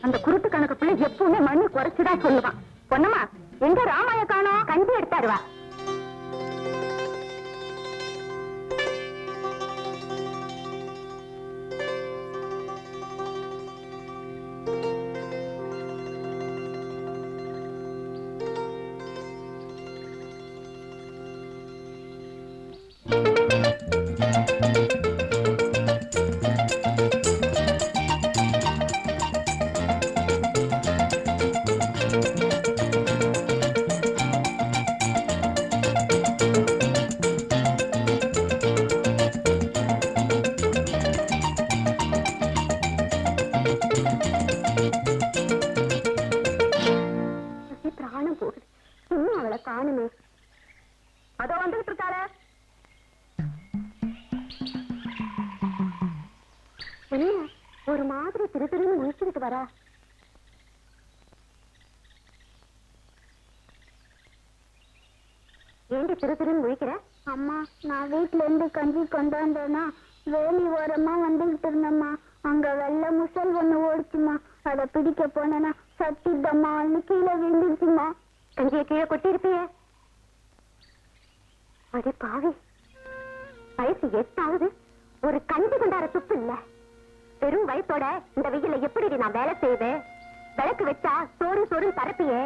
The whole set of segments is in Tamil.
அந்த குருட்டு கணக்கு பிள்ளை எப்பவுமே மண்ணு குறைச்சுதான் சொல்லுவான். பொன்னம்மா, எங்க ராமாய காணோம்? கஞ்சி எடுத்தாருவா. ஒரு மாதிரி திரு திருன்னு முடிச்சுக்கிட்டு வரா. ஏண்டி திரு திருன்னு முடிக்கிற? அம்மா, நான் வீட்டுல இருந்து கஞ்சி கொண்டாந்தேன்னா வேலி ஓரமா வந்துகிட்டு இருந்தம்மா. அங்க வெள்ள முசல் ஒண்ணு ஓடிச்சுமா. அதை பிடிக்க போனேன்னா சட்டிதம்மா வந்து கீழே விழுந்துருச்சுமா. கஞ்சியை கீழே கொட்டி இருப்பிய. அடி பாவி, வயசு 8 ஆகுது, ஒரு கஞ்சி கொண்டாட துப்பு இல்ல. பெரும் வயசோட இந்த வெயில எப்படி நான் வேலை செய்வேன்? விளக்கு வச்சா சோறு சோறு பரப்பியே.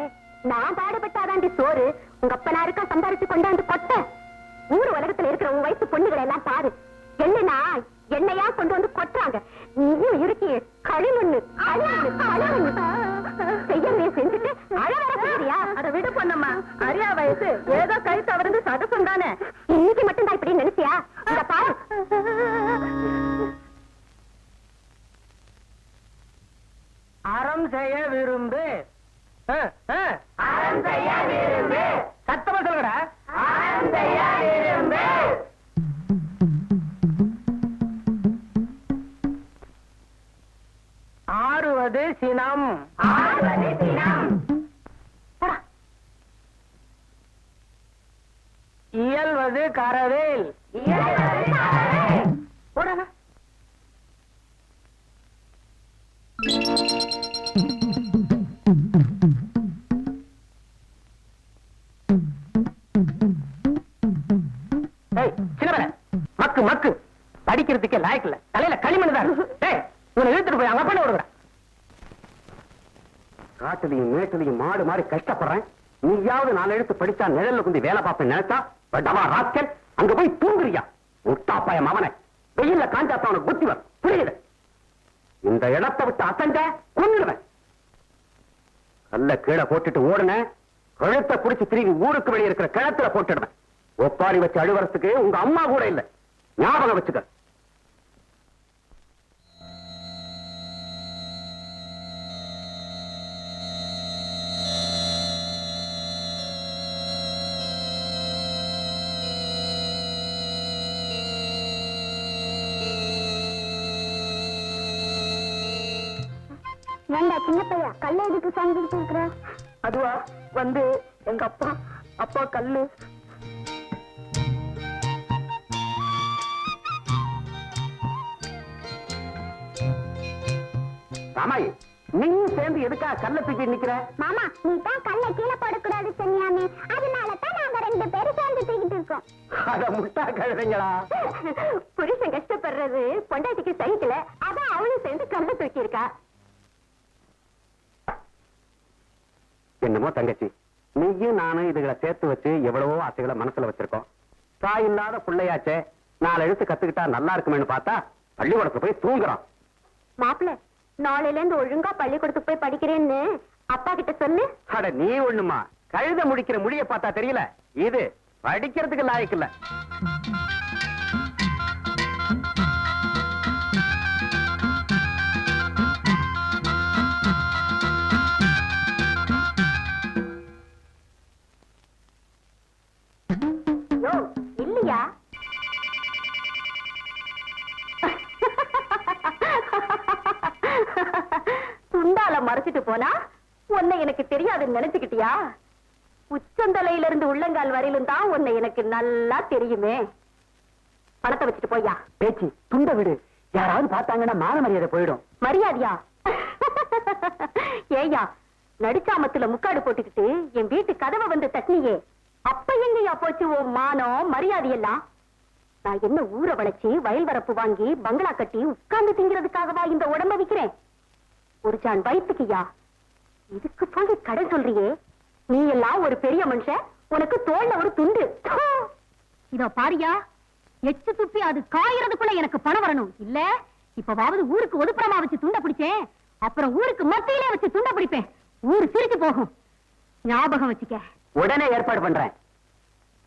நான் பாடுபட்டாதாண்டி சோறு. உங்க அப்பனா இருக்கா சம்பாரிச்சு கொண்டாந்து கொட்ட. ஊர் உலகத்துல இருக்கிற உன் வயசு பொண்ணுகளை எல்லாம் பாரு. என்னன்னா என்னையா கொண்டு வந்து கொட்டுறாங்க. நீயும் இருக்கிய களிமண்ணு செய்யவே செஞ்சுட்டு அழகா. அதை விட பொண்ணம்மா, அரியா வயசு ஏதோ கை தவறுந்து சதசம் தானே. இன்னைக்கு மட்டும்தான் இப்படி நினைச்சியா? இந்த பாரு, அறம் செய்ய விரும்பு. சத்தமா சொல்லுடா. ஆறுவது சினம். இயல்வது கரவேல். போடா. மக்கு மக்கு படிக்கிறதுக்கே லாய்க்கு இல்ல. தலையில களிமண் தான். உன்னை இழுத்துட்டு போய் அங்க பண்ண விடுறேன். காட்டுலையும் மேட்டுலையும் மாடு மாதிரி கஷ்டப்படுறேன். நீயாவது 4 எழுத்து படிச்சா நிழல்ல குந்தி வேலை பார்ப்பேன் நினைச்சா ராஸ்கல் அங்க போய் தூங்குறியா? முட்டாப்பாயம் அவனை வெயில்ல காஞ்சாத்தான் அவனுக்கு புத்தி வரும். புரியுது? இந்த இடத்தை விட்டு அசஞ்ச கொன்னுடுவேன். கல்ல கீழே போட்டுட்டு ஓடுன கழுத்தை குடிச்சு திரும்பி ஊருக்கு வெளியே இருக்கிற கிணத்துல போட்டுடுவேன். ஒப்பாரி வச்சு அழுவறதுக்கு உங்க அம்மா கூட இல்ல. ஞாபகம் வச்சுக்க. ஏண்டா சின்ன பையா கல்ல எதுக்கு சாஞ்சிட்டு இருக்கிற? அதுவா வந்து எங்க அப்பா கல்லு. ராமாயி, நீயும் சேர்ந்து எதுக்கா கல்ல தூக்கி நிக்கிற? மாமா நீ தான் கல்ல கீழே போடக்கூடாது சொன்னியாமே, அதனாலதான் நாங்க 2 பேரும் சேர்ந்து தூக்கிட்டு இருக்கோம். அத முட்டா கழுதைங்களா. புருஷன் கஷ்டப்படுறது பொண்டாட்டிக்கு சகிக்கல, அதான் அவளும் சேர்ந்து கல்ல தூக்கி இருக்கா. என்னமோ தங்கச்சி, நீயும் நானும் இதுகளை சேர்த்து வச்சு எவ்வளவோ ஆசைகளை மனசுல வச்சிருக்கோம். தாய் இல்லாத பிள்ளையாச்சே, 4 எழுத்து கத்துக்கிட்டா நல்லா இருக்குமேனு பார்த்தா பள்ளிக்கூடத்துல போய் தூங்குறான். மாப்பிள்ள, நாளையில இருந்து ஒழுங்கா பள்ளிக்கூடத்துக்கு போய் படிக்கிறேன்னு அப்பா கிட்ட சொல்லு. அட நீ ஒண்ணுமா, கழுத முடிக்கிற முடிய பார்த்தா தெரியல, இது படிக்கிறதுக்கு லாயக்கு இல்ல. யோ இல்லையா? துண்டால மறைச்சிட்டு போனா உன்னை எனக்கு தெரியாதுன்னு நினைச்சுக்கிட்டியா? உச்சந்தலையில இருந்து உள்ளங்கால் வரையிலும் தான் உன்னை எனக்கு நல்லா தெரியுமே. பணத்தை வச்சுட்டு போய்யா. பேச்சு துண்ட விடு, யாராவது பார்த்தாங்கன்னா மான மரியாதை போயிடும். மரியாதையா? ஏய்யா, நடுச்சாமத்துல முக்காடு போட்டுக்கிட்டு என் வீட்டு கதவை வந்து தட்டினியே, அப்ப எங்கயா போச்சு உன் மானம் மரியாதையெல்லாம்? நான் என்ன ஊரை வளைச்சு வயல் வரப்பு வாங்கி பங்களா கட்டி உட்கார்ந்து திங்கிறதுக்காகவா இந்த உடம்ப விக்கிறேன்? ஒரு ஜான் வயிற்றுக்குயா, இதுக்கு போய் கடை சொல்றியே? நீ எல்லாம் ஒரு பெரிய மனுஷன், உனக்கு தோல்ல ஒரு துண்டு. இதோ பாரியா, எச்சு துப்பி அது காயறதுக்குள்ள எனக்கு பணம் வரணும். இல்ல இப்பவாவது ஊருக்கு ஒதுப்புறமா வச்சு துண்ட பிடிச்சேன், அப்புறம் ஊருக்கு மத்தியிலே வச்சு துண்ட பிடிப்பேன். ஊரு சிரிச்சு போகும், ஞாபகம் வச்சுக்க. உடனே ஏற்பாடு பண்றேன்.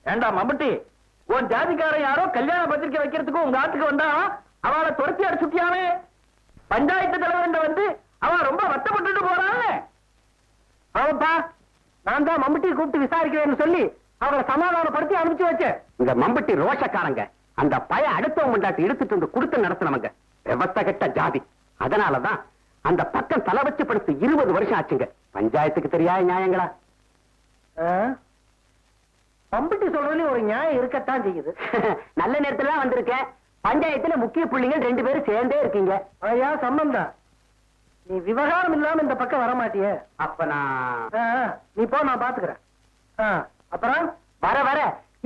ஏண்டா மம்பட்டி, உன் ஜாதிக்காரன் யாரோ கல்யாண பத்திரிக்கை வைக்கிறதுக்கு உங்க ஆத்துக்கு வந்தா அவளை துரத்தி அடிச்சுட்டியாமே. பஞ்சாயத்து தலைவர் வந்து அவன் ரொம்ப வருத்தப்பட்டு போறான். அவப்பா, நான் தான் மம்பட்டி கூப்பிட்டு விசாரிக்கிறேன்னு சொல்லி அவளை சமாதானப்படுத்தி அனுப்பிச்சு வச்சேன். இந்த மம்பட்டி ரோஷக்காரங்க, அந்த பய அடுத்தவங்க முண்டாட்டி எடுத்துட்டு வந்து கொடுத்து நடத்தினவங்க, விவஸ்த கெட்ட ஜாதி. அதனாலதான் அந்த பக்கம் தலை வச்சு படுத்து 20 வருஷம் ஆச்சுங்க. பஞ்சாயத்துக்கு தெரியாத நியாயங்களா? மம்பட்டி சொல்றதுல ஒரு நியாயம் இருக்கத்தான் செய்யுது. நல்ல நேரத்துல தான் வந்திருக்கேன். பஞ்சாயத்துல முக்கிய புள்ளிகள் 2 பேரும் சேர்ந்தே இருக்கீங்க. ஐயா சம்பந்தம், நீ விவகாரம் இல்லாம இந்த பக்கம் வர மாட்டியே. அப்ப நான் நீ போ, நான் பாத்துக்கிறேன். அப்புறம் வர வர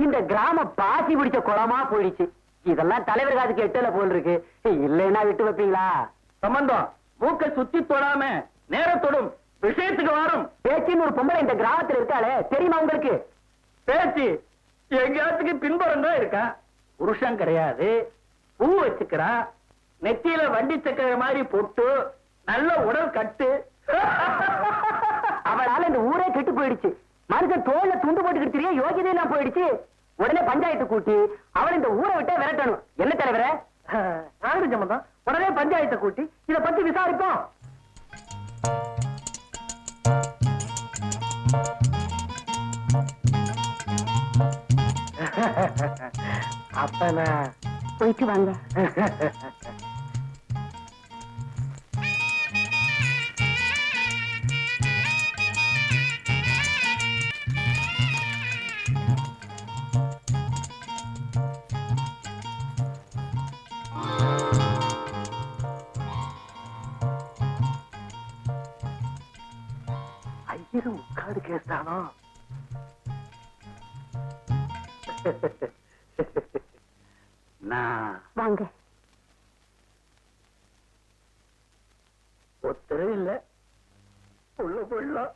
இந்த கிராம பாசி பிடிச்ச குளமா போயிடுச்சு. இதெல்லாம் தலைவர் காதுக்கு எட்டல போல் இருக்கு. இல்லைன்னா விட்டு வைப்பீங்களா? சம்பந்தம், மூக்க சுத்தி தொடாம நேரத்தோடும் விஷயத்துக்கு வரும். பேச்சின்னு ஒரு பொம்பளை இந்த கிராமத்துல இருக்காளே, தெரியுமா உங்களுக்கு? பேச்சு எங்கேயாத்துக்கு பின்புறம் தான் இருக்கா. புருஷன் கிடையாது, பூ வச்சுக்கிறா, நெத்தியில வண்டி சக்கர மாதிரி பொட்டு, நல்ல உடல் கட்டு. அவளால இந்த ஊரே கெட்டு போயிடுச்சு. மனுஷன் தோல்ல துண்டு போட்டுக்கிட்டு யோகிதையெல்லாம் போயிடுச்சு. உடனே பஞ்சாயத்து கூட்டி அவள் இந்த ஊரை விட்டே விரட்டணும். என்ன தலைவரே? நாடு சம்பந்தம், உடனே பஞ்சாயத்தை கூட்டி இத பத்தி விசாரிப்போம். அப்பனா போயிட்டு வாங்க. ஐயரு முக்காடு கேட்டானோ? வாங்க. ஒத்தரே இல்ல, உள்ள போயிடலாம்.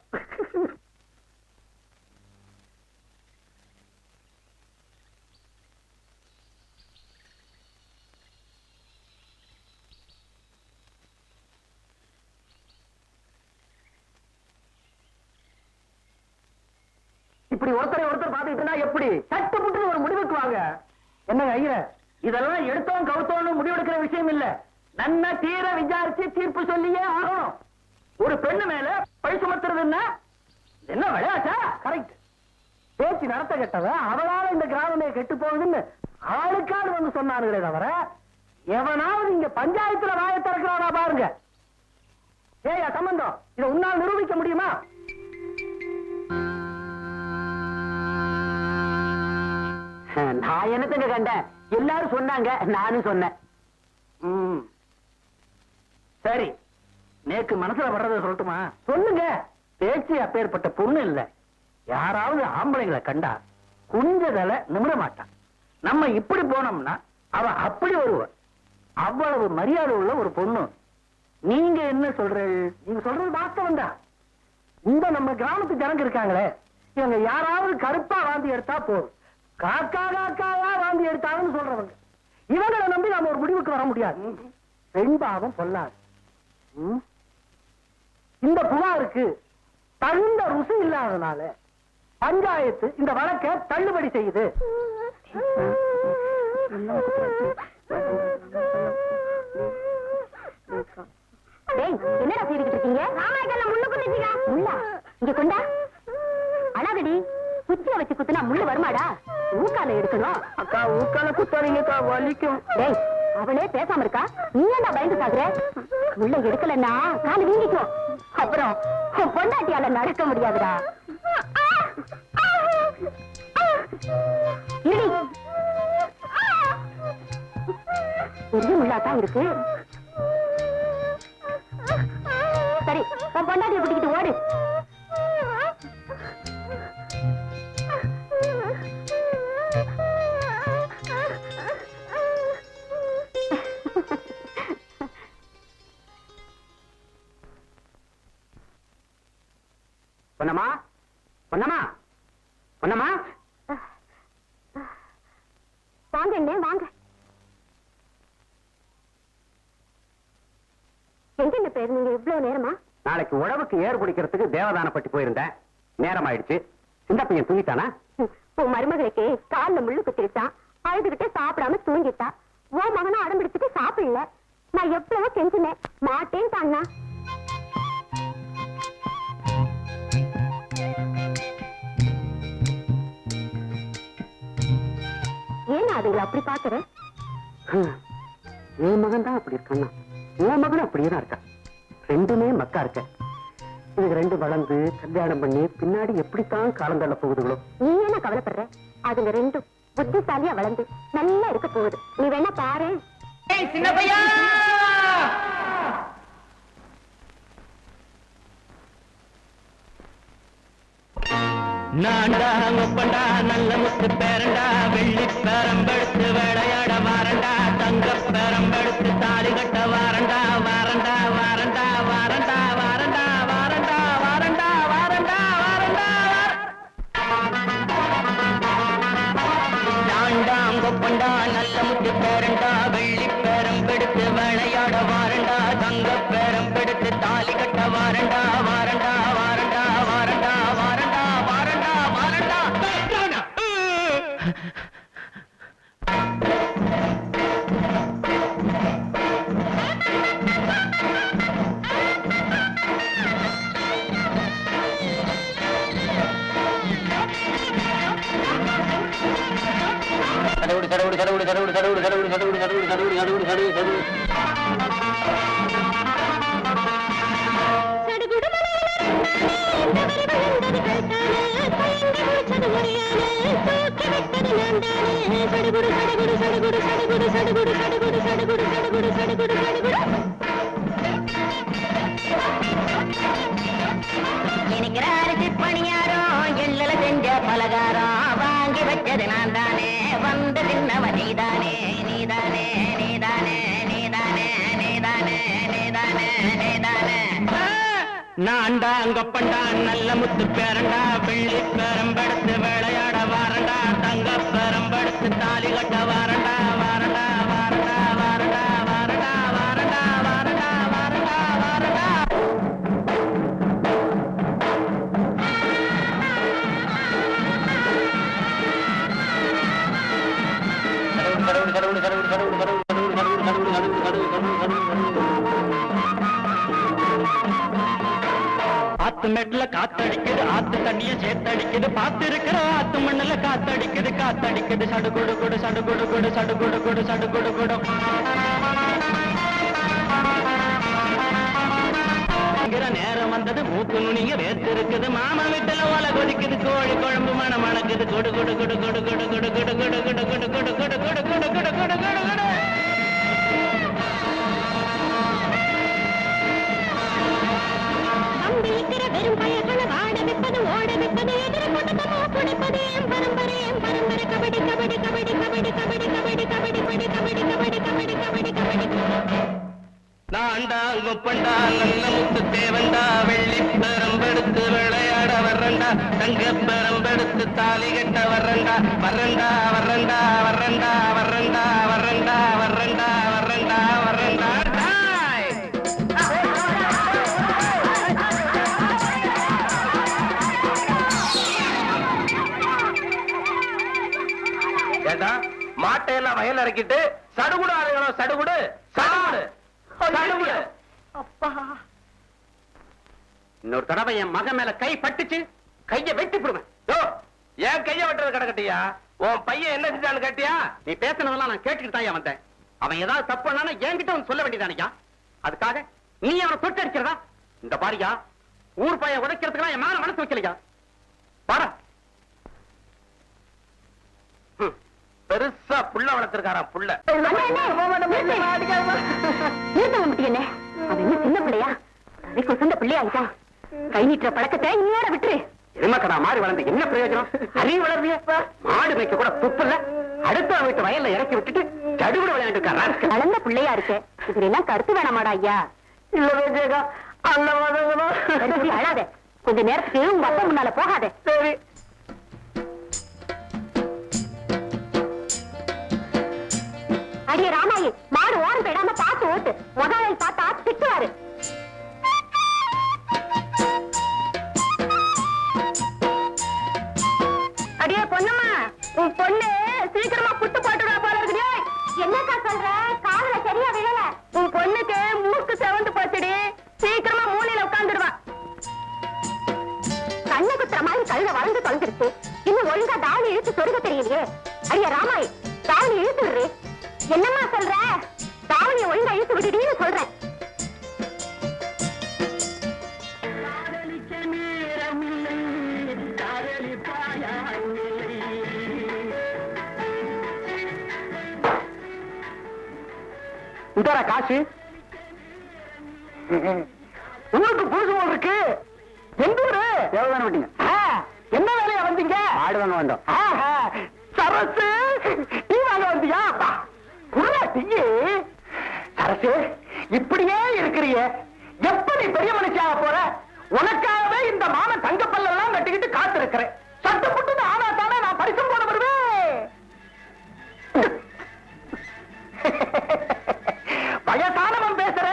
இப்படி ஒருத்தரை ஒருத்தர் பாத்துக்கிட்டுனா எப்படி? சட்டு புட்டு ஒரு முடிவுக்கு வாங்க. என்னங்க ஐயர, இதெல்லாம் எடுத்தோம் கவுத்தோன்னு முடிவெடுக்கிற விஷயம் இல்ல. நன்னா தீர விசாரிச்சு தீர்ப்பு சொல்லியே ஆகணும். ஒரு பெண்ணு மேல பழி சுமத்துறதுன்னா என்ன விளையாட்டா? கரெக்ட். பேச்சு நடத்த கெட்டவ, அவளால இந்த கிராமமே கெட்டு போகுதுன்னு ஆளுக்காடு வந்து சொன்னானுங்களே தவிர, எவனாவது இங்க பஞ்சாயத்துல வாயை திறக்கிறானா பாருங்க. ஏயா சம்பந்தம், இதை உன்னால் நிரூபிக்க முடியுமா? நான் என்னத்தங்க கண்டேன், எல்லாரும் சொன்னாங்க, நானும் சொன்னேன். சரி, நேக்கு மனசுல வர்றத சொல்லட்டுமா? சொல்லுங்க. பேச்சு அப்பேற்பட்ட பொண்ணு இல்ல. யாராவது ஆம்பளைங்களை கண்டா குனிஞ்சதால நிமிர மாட்டான். நம்ம இப்படி போனோம்னா அவ அப்படி வருவ. அவ்வளவு மரியாதை உள்ள ஒரு பொண்ணு. நீங்க என்ன சொல்றது? நீங்க சொல்றது வாஸ்தவம் தான். இந்த நம்ம கிராமத்து ஜனங்க இருக்காங்களே, இவங்க யாராவது கருப்பா வாந்தி எடுத்தா போதும், காக்கா காக்காவா வாந்தி எடுத்தாங்கன்னு சொல்றவங்க. இவங்களை நம்பி நாம ஒரு முடிவுக்கு வர முடியாது. பெண்பாவம் பொல்லாது. இந்த புகாருக்கு தகுந்த ருசி இல்லாதனால பஞ்சாயத்து இந்த வழக்கை தள்ளுபடி செய்யுது. என்னடா செய்துகிட்டு இருக்கீங்க? முள்ளா இங்க கொண்டா. அழாதடி, குச்சிய வச்சு குத்துனா முள்ளு வருமாடா? ஊக்கால எடுக்கணும். அக்கா ஊக்கால குத்தாதீங்கக்கா, வலிக்கும். டேய், அவனே பேசாம இருக்கா, நீ ஏன்டா பயந்து சாகுற? முள்ள எடுக்கலன்னா காலு வீங்கிக்கும். அப்புறம் உன் பொண்டாட்டியால நடக்க முடியாதுடா. இருடி. பெரிய முள்ளாத்தான் இருக்கு. சரி, உன் பொண்டாட்டியை பிடிக்கிட்டு ஓடு. பொன்னம்மா, பொன்னம்மா, பொன்னம்மா. வாங்க அண்ணே, வாங்க. எங்க என்ன பேர்? நீங்க இவ்வளவு நேரமா? நாளைக்கு உழவுக்கு ஏறு பிடிக்கிறதுக்கு தேவதானப்பட்டி போயிருந்தேன். நேரம் ஆயிடுச்சு. இந்த பையன் தூங்கிட்டானா? உன் மருமகளுக்கு கால்ல முள்ளு குத்திருச்சான். அழுதுகிட்டே சாப்பிடாம தூங்கிட்டா. உன் மகனும் அடம்பிடிச்சிட்டு சாப்பிடல. நான் எவ்வளவோ கெஞ்சினேன், மாட்டேன் தானா. ஏன்னா அதுங்களை அப்படி பாக்குற? என் மகன் தான் அப்படி இருக்கான்னா, என் மகனும் அப்படியே தான் இருக்கா. ரெண்டுமே மக்கா இருக்க. இது ரெண்டு வளர்ந்து கல்யாணம் பண்ணி பின்னாடி எப்படித்தான் காலம் தள்ள போகுதுங்களோ. நீ என்ன கவலைப்படுற? அதுங்க ரெண்டும் புத்திசாலியா வளர்ந்து நல்லா இருக்க போகுது. நீ வேணா பாரு. சின்ன பையா, நான்டா ஒப்பண்டா நல்ல முத்து பேரண்டா, வெள்ளி பேரம்பெடுத்து விளையாட வாரண்டா, தங்க பேரம்பெடுத்து தாலி கட்ட வாரண்டா, வாரண்டா வாரண்டா வாரண்டா வாரண்டா வாரண்டா வாரண்டா வாரண்டா வாரண்டா. நான்டாம் ஒப்பண்டா நல்ல முத்து பேரண்டா, வெள்ளி பேரம்பெடுத்து விளையாட வாரண்டா, தங்க பேரம்பெடுத்து தாலி கட்ட வாரண்டா, வாரண்டா வாரண்டா வாரண்டா வாரண்டா வாரண்டா வாரண்டா. சடுகுடு சடுகுடு சடுகுடு சடுகுடு சடுகுடு சடுகுடு சடுகுடு சடுகுடு சடுகுடு சடுகுடு சடுகுடு சடுகுடு. இனிக்கிறாருக்கு பணியாரம் எள்ளல செஞ்ச பலகாரம் வாங்கி வச்சது நான் தானே, வந்து தின்னவ நீதானே நீதானே நீதானே நீதானே நீதானே நீதானே நீதானே. நான்டா அங்கப்பண்டா நல்ல முத்து பேரண்டா, வெள்ளி பேரம்பெடுத்து விளையாட வாரண்டா, தங்க பேரம்பெடுத்து தாலி கட்ட வாரண்டா, வாரண்டா வாரண்டா வாரண்டா வாரண்டா வாரண்டா வாரண்டா வாரண்டா வாரண்டா. கடவுள் கடவுள் கடவுள் கடவுள் கடவுள் கடவுள் கடவுள் கடவுள் கடவுள் கடவுள் கடவுள் கடவுள். ஆத்து மெட்ல காத்தடிக்குது, ஆத்து தண்ணிய சேர்த்தடிக்குது, பார்த்து இருக்கிற ஆத்து மண்ணுல காத்தடிக்குது, காத்தடிக்குது. சடுகுடு குடு சடுகுடு குடு சடுகுடு குடு சடுகுடு குடு. வந்தது மூக்கு நுனிங்க வேத்து இருக்குது மாமா வீட்டுல ஓலை கொதிக்குது கோழி குழம்பு மனம் மணக்குது கொடு கொடு கொடு கொடு கொடு கொடு கொடு கொடு கொடு கொடு கொடு கொடு கொடு கொடு கொடு கொடு கொடு கொடு நம்பிக்கிற வெறும் பயங்களை வாட வைப்பது ஓட வைப்பது எதிர கூட்டமோ குடிப்பது என் பரம்பரை கபடி கபடி கபடி கபடி கபடி கபடி கபடி கபடி கபடி கபடி கபடி கபடி கபடி நான்டா கொப்பண்டா நல்ல முத்து தேவண்டா வெள்ளி பெரம்பெடுத்து விளையாட வர்றண்டா தங்க பெரம்பெடுத்து தாலி கட்ட வர்றண்டா வர்றண்டா வர்றண்டா வர்றண்டா வர்றண்டா வர்றண்டா வர்றண்டா வர்றண்டா வர்றண்டா ஏடா மாட்டையெல்லாம் வயல் இறக்கிட்டு சடுகுடு ஆளுங்களோ சடுகுடு சடுகுடு அப்பா இன்னொரு தடவை என் மகன் மேல கை பட்டுச்சு கைய வெட்டி போடுவேன். ஏன் கைய வெட்டுறது கிடக்கட்டியா உன் பையன் என்ன செஞ்சான்னு கேட்டியா? நீ பேசினதெல்லாம் நான் கேட்டுக்கிட்டு தான் வந்தேன். அவன் ஏதாவது தப்பு பண்ணானா என்கிட்ட அவன் சொல்ல வேண்டியதானியா? அதுக்காக நீ அவனை தொட்டு அடிக்கிறதா? இந்த பாரியா ஊர் பையன் உடைக்கிறதுக்கு என் மேல மனசு வைக்கலையா? பாரு பெருசா புள்ள வளர்த்திருக்காரா புள்ள. சின்ன பிள்ளையா குசந்த பிள்ளையா கை நீட்டுற பழக்கத்தை இன்னோட விட்டுரு. எருமக்கடா மாறி வளர்ந்து என்ன பிரயோஜனம்? அறிவு வளர்விய மாடு மேய்க்க கூட துப்புல அடுத்த வீட்டு வயல்ல இறக்கி விட்டுட்டு சடுகுடு விளையாண்டு இருக்காரு. வளர்ந்த பிள்ளையா இருக்கு இதுல எல்லாம் கருத்து வேணாமாடா ஐயா? இல்ல அழாத கொஞ்ச நேரத்துக்கு உங்க அப்பா முன்னால போகாத. சரி அடியே ராமாயி மாடு ஓரம் போயிடாம பார்த்து ஓட்டு. முதலாளி பார்த்தா திட்டுவாரு. அடியே பொண்ணுமா உன் பொண்ணு சீக்கிரமா புட்டு போட்டுடா போல இருக்குடியே. என்னக்கா சொல்ற? காதுல சரியா விழல. உன் பொண்ணுக்கு மூக்கு செவந்து போச்சுடி. சீக்கிரமா மூலையில உட்கார்ந்துடுவா. கண்ணு குத்துற மாதிரி கழுத வளர்ந்து தொலைஞ்சிருச்சு. இன்னும் ஒழுங்கா தாவணி இழுத்து சொருக தெரியலையே. அடியே ராமாயி தாவணி இழுத்து விடுறே. என்னம்மா சொல்ற? தாவணியை ஒழுங்கா இழுத்து விடுடின்னு சொல்றேன். இதாரா காசு? உங்களுக்கு புதுசு போல் இருக்கு. எந்த ஊரு? எவ்வளவு வந்தீங்க? என்ன வேலையா வந்தீங்க? ஆடு வாங்க வந்தோம். சரசு டீ வாங்க வந்தியா? டீ சரசு இப்படியே இருக்கிறிய எப்படி பெரிய மனுஷியாக போற? உனக்காகவே இந்த மாமன் தங்கப்பல்லாம் கட்டிக்கிட்டு காத்து இருக்கிறேன். சட்டு புட்டு ஆனா தானே நான் பரிசம் போட வருவேன். வயசானவன் பேசுற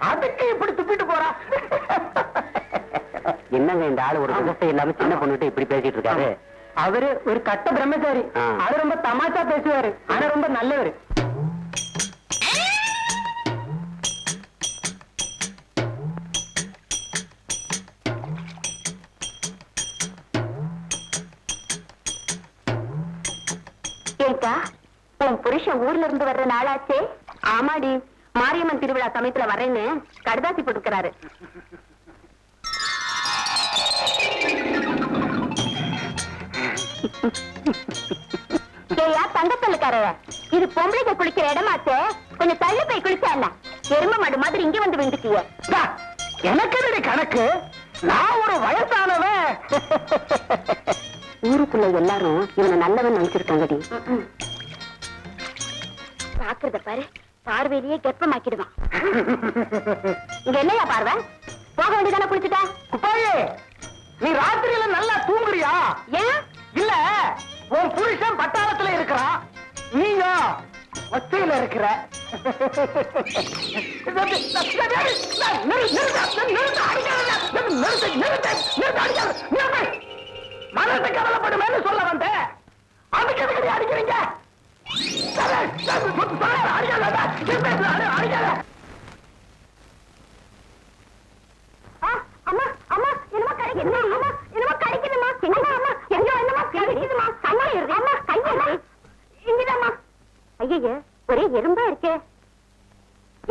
அதுக்கு இப்படி துப்பிட்டு போறா. என்னங்க இந்த ஆளு ஒரு விவசாயம் இல்லாம சின்ன பொண்ணுட்டு இப்படி பேசிட்டு இருக்காரு? அவரு ஒரு கட்ட பிரம்மச்சாரி. அவர் ரொம்ப தமாஷா பேசுவாரு. ஆனா ரொம்ப நல்லவரு. ஏக்கா உன் புருஷன் ஊர்ல இருந்து வர்ற நாளாச்சே? ஆமாடி மாரியம்மன் திருவிழா சமயத்துல வரேன்னு கடுதாசி போட்டுக்கிறாரு. ஏயா தங்கத்தல்லுக்கார இது பொம்பளைக்கு குளிக்கிற இடமாச்சே. கொஞ்சம் தள்ளி போய் குளிச்சா என்ன? எரும மாடு மாதிரி இங்க வந்து விழுந்துட்டிய. எனக்கு கணக்கு. நான் ஒரு வயசானவன். ஊருக்குள்ள எல்லாரும் இவனை நல்லவன் நினைச்சிருக்காங்கடி. பாக்குறத பாரு பார்வையிலேயே கெப்பமாக்கிடுவான். இங்க என்னையா பார்வை? போக வேண்டியதானே குளிச்சுட்டா? குப்பாயே நீ ராத்திரியில நல்லா தூங்குறியா? ஏன் இல்ல உன் புருஷன் பட்டாளத்துல இருக்கிறான், நீங்க ஒத்தையில இருக்கிற. மனசு கவலைப்படுவேன்னு சொல்ல வந்தேன். அதுக்கு எதுக்கு அடிக்கிறீங்க? அம்மா அம்மா என்னமா கிடைக்குது? அம்மா என்னமா கிடைக்குதுமா? என்னமா அம்மா எங்க என்னமா கிடைக்குதுமா? அம்மா அம்மா கையில இங்கதாம்மா. ஐயே ஒரே எறும்பா இருக்கே.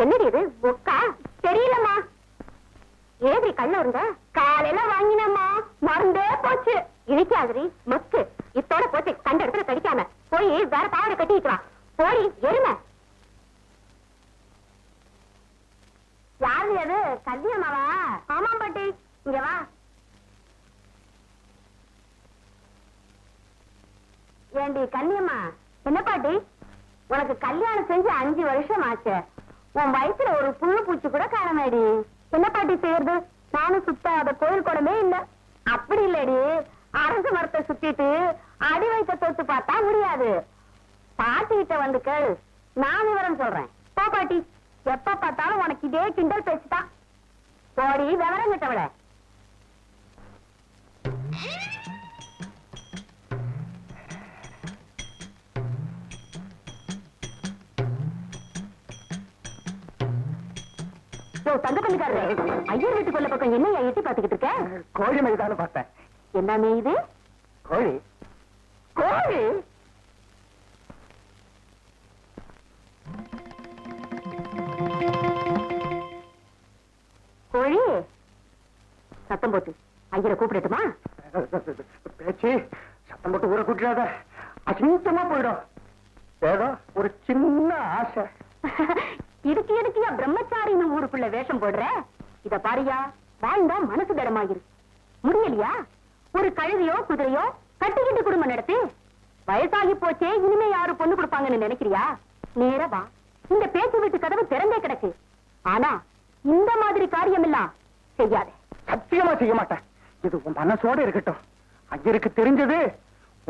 என்னடி இது? ஒக்கா தெரியலம்மா. ஏதி கள்ள உருண்டை காலையில வாங்கினம்மா, மறந்தே போச்சு. இழிக்காதிரி மக்கு, இத்தோட போச்சு. கண்ட இடத்துல கடிக்காம போய் வேற பாவரை கட்டி வைக்கலாம். போய் எருமை. யாரு அது? கல்யாணமாவா? ஆமாம் பாட்டி. இங்க வா. ஏண்டி கல்யாணமா? என்ன பாட்டி, உனக்கு கல்யாணம் செஞ்சு 5 வருஷம் ஆச்சு. உன் வயசுல ஒரு புழு பூச்சி கூட காணமேடி. என்ன பாட்டி செய்யறது? நானும் சுத்தாத கோயில் கூடமே இல்ல. அப்படி இல்லடி, அரசு மரத்தை சுத்திட்டு அடி வைத்த தொட்டு பார்த்தா முடியாது. பாட்டிகிட்ட வந்து கேளு, நான் விவரம் சொல்றேன். போ பாட்டி, எப்ப பார்த்தாலும் உனக்கு இதே கிண்டல் பேசிட்டான். போடி விவரம் கிட்டவள. தங்க பண்ணிக்காரு, ஐயர் வீட்டுக்குள்ள பக்கம் என்ன எட்டி பாத்துக்கிட்டு இருக்க? கோழி மைதான பார்த்தேன். என்ன இது? கோழி கோழி கோழி சத்தம் போட்டு ஐயரை கூப்பிடட்டுமா? பேச்சு சத்தம் போட்டு ஊரை கூட்டாத, அசிங்கமா போயிடும். ஏதோ ஒரு சின்ன ஆசை. இதுக்கு எதுக்கியா பிரம்மச்சாரின்னு ஊருக்குள்ள வேஷம் போடுற? இத பாரியா, வாழ்ந்தா மனசு தடமாகிரு. முடியலையா? ஒரு கழுதையோ குதிரையோ கட்டிக்கிட்டு குடும்பம் நடத்தி வயசாகி போச்சே, இனிமே யாரு பொண்ணு கொடுப்பாங்கன்னு நினைக்கிறியா? நேரவா, இந்த பேச்சு வீட்டு கதவு திறந்தே கிடக்கு. ஆனா இந்த மாதிரி காரியம் எல்லாம் செய்யாதே. சத்தியமா செய்ய மாட்டேன். இது உன் மனசோட இருக்கட்டும். ஐயருக்கு தெரிஞ்சது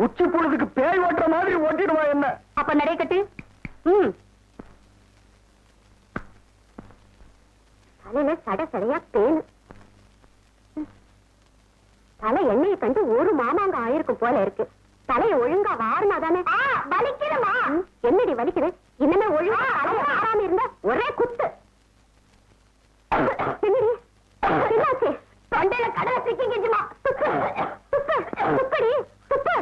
உச்சி பொழுதுக்கு பேய் ஓட்டுற மாதிரி ஓட்டிடுவா என்ன. அப்ப நடை கட்டு. தலையில சட சடையா பேனு. தலை எண்ணெயை கண்டு ஒரு மாமாங்க ஆயிருக்கும் போல இருக்கு. தலையை ஒழுங்கா வாரினா தானே. வலிக்குதுமா? என்னடி வலிக்குது? இன்னமே ஒழுங்கா தலையை ஆறாம இருந்தா ஒரே குத்து. என்னடி என்னாச்சு? தொண்டையில கடலை சிக்கிச்சுமா. துப்பு துப்பு துப்படி துப்பு.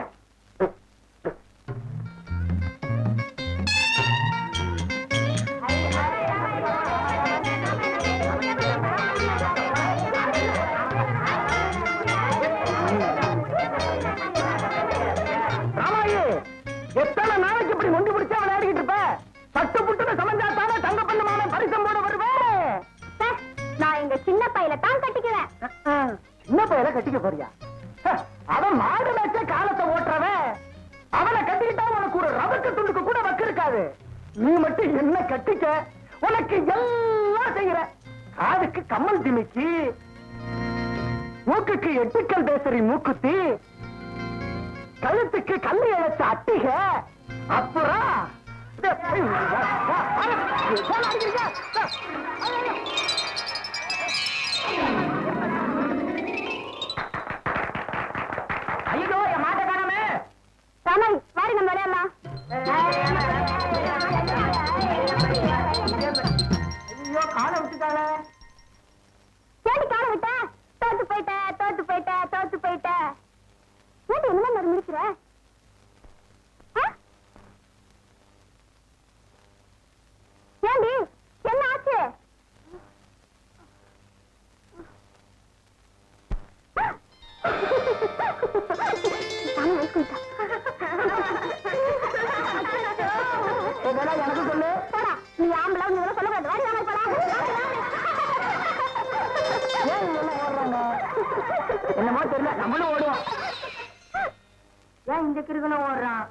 எத்தனை நாளைக்கு இப்படி நொண்டி பிடிச்சா விளையாடிக்கிட்டு இருப்ப? சட்டு புட்டுன்னு சமைஞ்சாத்தானே தங்க பண்ணமான பரிசம் போட வருவேன். நான் எங்க சின்ன பையில தான் கட்டிக்குவேன். சின்ன பையல கட்டிக்க போறியா? அவன் மாடு மேய்ச்ச காலத்தை ஓட்டுறவன். அவனை கட்டிக்கிட்டா உனக்கு ஒரு ரவக்க துண்டுக்கு கூட வக்கு இருக்காது. நீ மட்டும் என்ன கட்டிக்க, உனக்கு எல்லாம் செய்யற. காதுக்கு கம்மல் திமிக்கி, மூக்குக்கு எட்டுக்கல் பேசரி மூக்குத்தி, கழுத்துக்கு கல்லு இழைச்ச அட்டிக, அப்புறம் ஐயோ என் மாட்ட காணாமே. தானே வாரி நம்ம விளையாடலாம். ஐயோ காலை விட்டுட்டாள. ஏடி காலை விட்ட? தோத்து போயிட்ட தோத்து போயிட்ட தோத்து போயிட்ட. ஏடி என்ன முடிக்கிற? ஏண்டி என்ன ஆச்சு? எனக்கு சொல்லு. நீ ஆம்பளை நீ சொல்லக்கூடாது. வாடி வாங்க போலாம். ஏன் இவங்க ஓடுறாங்க? என்னமோ தெரியல, நம்மளும் ஓடுவோம். ஏன் இந்த கிருகனும் ஓடுறான்?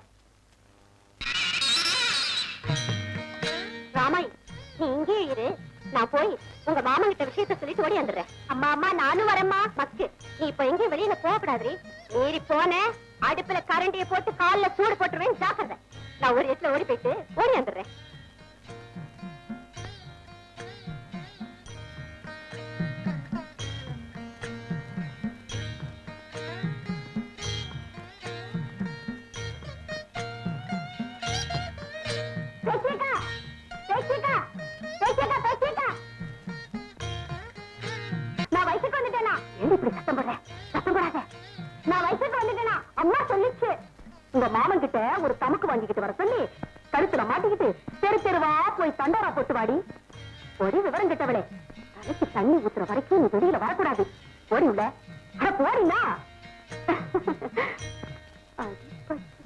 ராமாய், நீ இங்கே இரு. நான் போய் உங்க மாமா கிட்ட விஷயத்த சொல்லிட்டு ஓடி வந்துடுறேன். அம்மா அம்மா நானும் வரேம்மா. மக்கு, நீ இப்ப எங்கேயும் வெளியில போகக்கூடாது. மீறி போன அடுப்புல கரண்டியை போட்டு கால்ல சூடு போட்டுருவேன். ஜாக்கிரதை. நான் ஒரு இடத்துல ஓடி போயிட்டு ஓடி வந்துடுறேன். நான் வயசுக்கு வந்துட்டேனா? இப்படி சத்தம் போடுற? சத்தம் போடாத. நான் வயசுக்கு வந்துட்டேனா? அம்மா சொல்லிச்சு. உங்க மாமன் கிட்ட ஒரு தமுக்கு வாங்கிக்கிட்டு வர சொல்லி கழுத்துல மாட்டிக்கிட்டு தெரு தெருவா போய் தண்டோரா போட்டு வாடி. ஒரு விவரம் கிட்டவளே. தலைக்கு தண்ணி ஊத்துற வரைக்கும் நீ வெளியில வரக்கூடாது. போறீங்கள? அட போறீங்களா?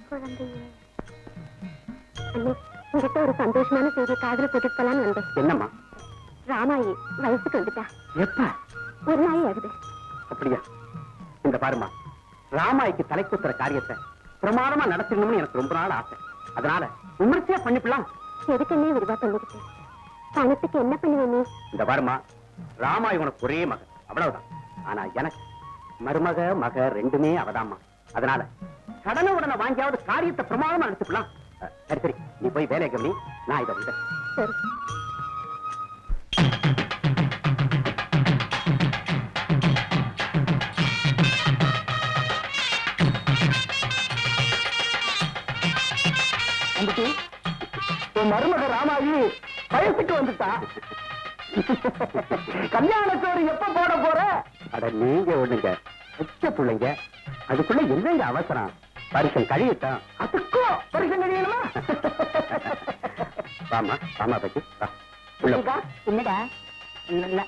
குழந்தையே அண்ணே, உங்ககிட்ட ஒரு சந்தோஷமான செய்தியை காதுல போட்டுட்டு போலான்னு வந்தேன். என்னம்மா? ராமாயி வயசுக்கு வந்துட்டா. எப்ப? ஒரு நாய் ஆகுது. அப்படியா? இந்த பாருமா, ராமாய்க்கு தலை குத்துற காரியத்தை பிரமாதமா நடத்தணும்னு எனக்கு ரொம்ப நாள் ஆசை. அதனால விமர்சையா பண்ணிக்கலாம். எதுக்குன்னே விரிவா பண்ணிக்கிட்டு பணத்துக்கு என்ன பண்ணுவேன் நீ? இந்த பாருமா, ராமாய் உனக்கு ஒரே மகன், அவ்வளவுதான். ஆனா எனக்கு மருமக மக ரெண்டுமே அவதாம்மா. அதனால கடனை உடனே வாங்கியாவது காரியத்தை பிரமாதமா நடத்திக்கலாம். சரி சரி, நீ போய் வேலையை கவனி, நான் இதை வந்து. சரி. உன் மருமக ராமாயி வயசுக்கு வந்துட்டா. கல்யாணத்தோடு எப்ப போட போற? அட நீங்க ஒண்ணுங்க உச்ச பிள்ளைங்க, அதுக்குள்ள என்னங்க அவசரம்? பரிசம் கழியத்தான். அதுக்கும் பரிசம் கழியணுமா? வாமா வாமா பத்தி வா உள்ள போ. என்னடா? இல்ல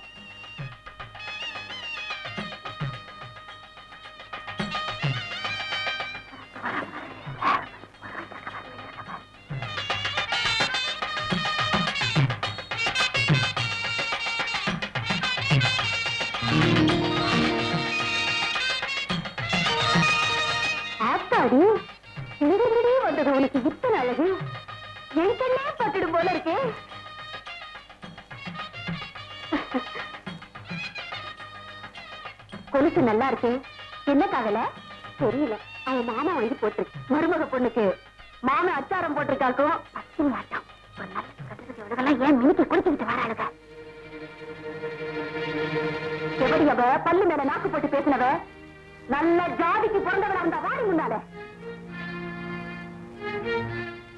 ஆத்தாடி, எங்கிருந்தே வந்தது உனக்கு இத்தனை அழகு? என் கண்ணே பட்டுடும் போல இருக்கே. கொலுசு நல்லா இருக்கே, என்ன கவலை? தெரியல, அவன் மாமா வாங்கி போட்டிருக்கு. மருமக பொண்ணுக்கு மாமா அச்சாரம் போட்டிருக்காக்கும். பத்தினி ஆட்டம். ஒரு நல்ல கட்டுறது இவர்களெல்லாம் ஏன் மினிக்கு குளிச்சுக்கிட்டு வராளுங்க? எப்படி அவ பல்லு மேல நாக்கு போட்டு பேசினவ? நல்ல ஜாதிக்கு பிறந்தவளா அந்த வாடி முன்னால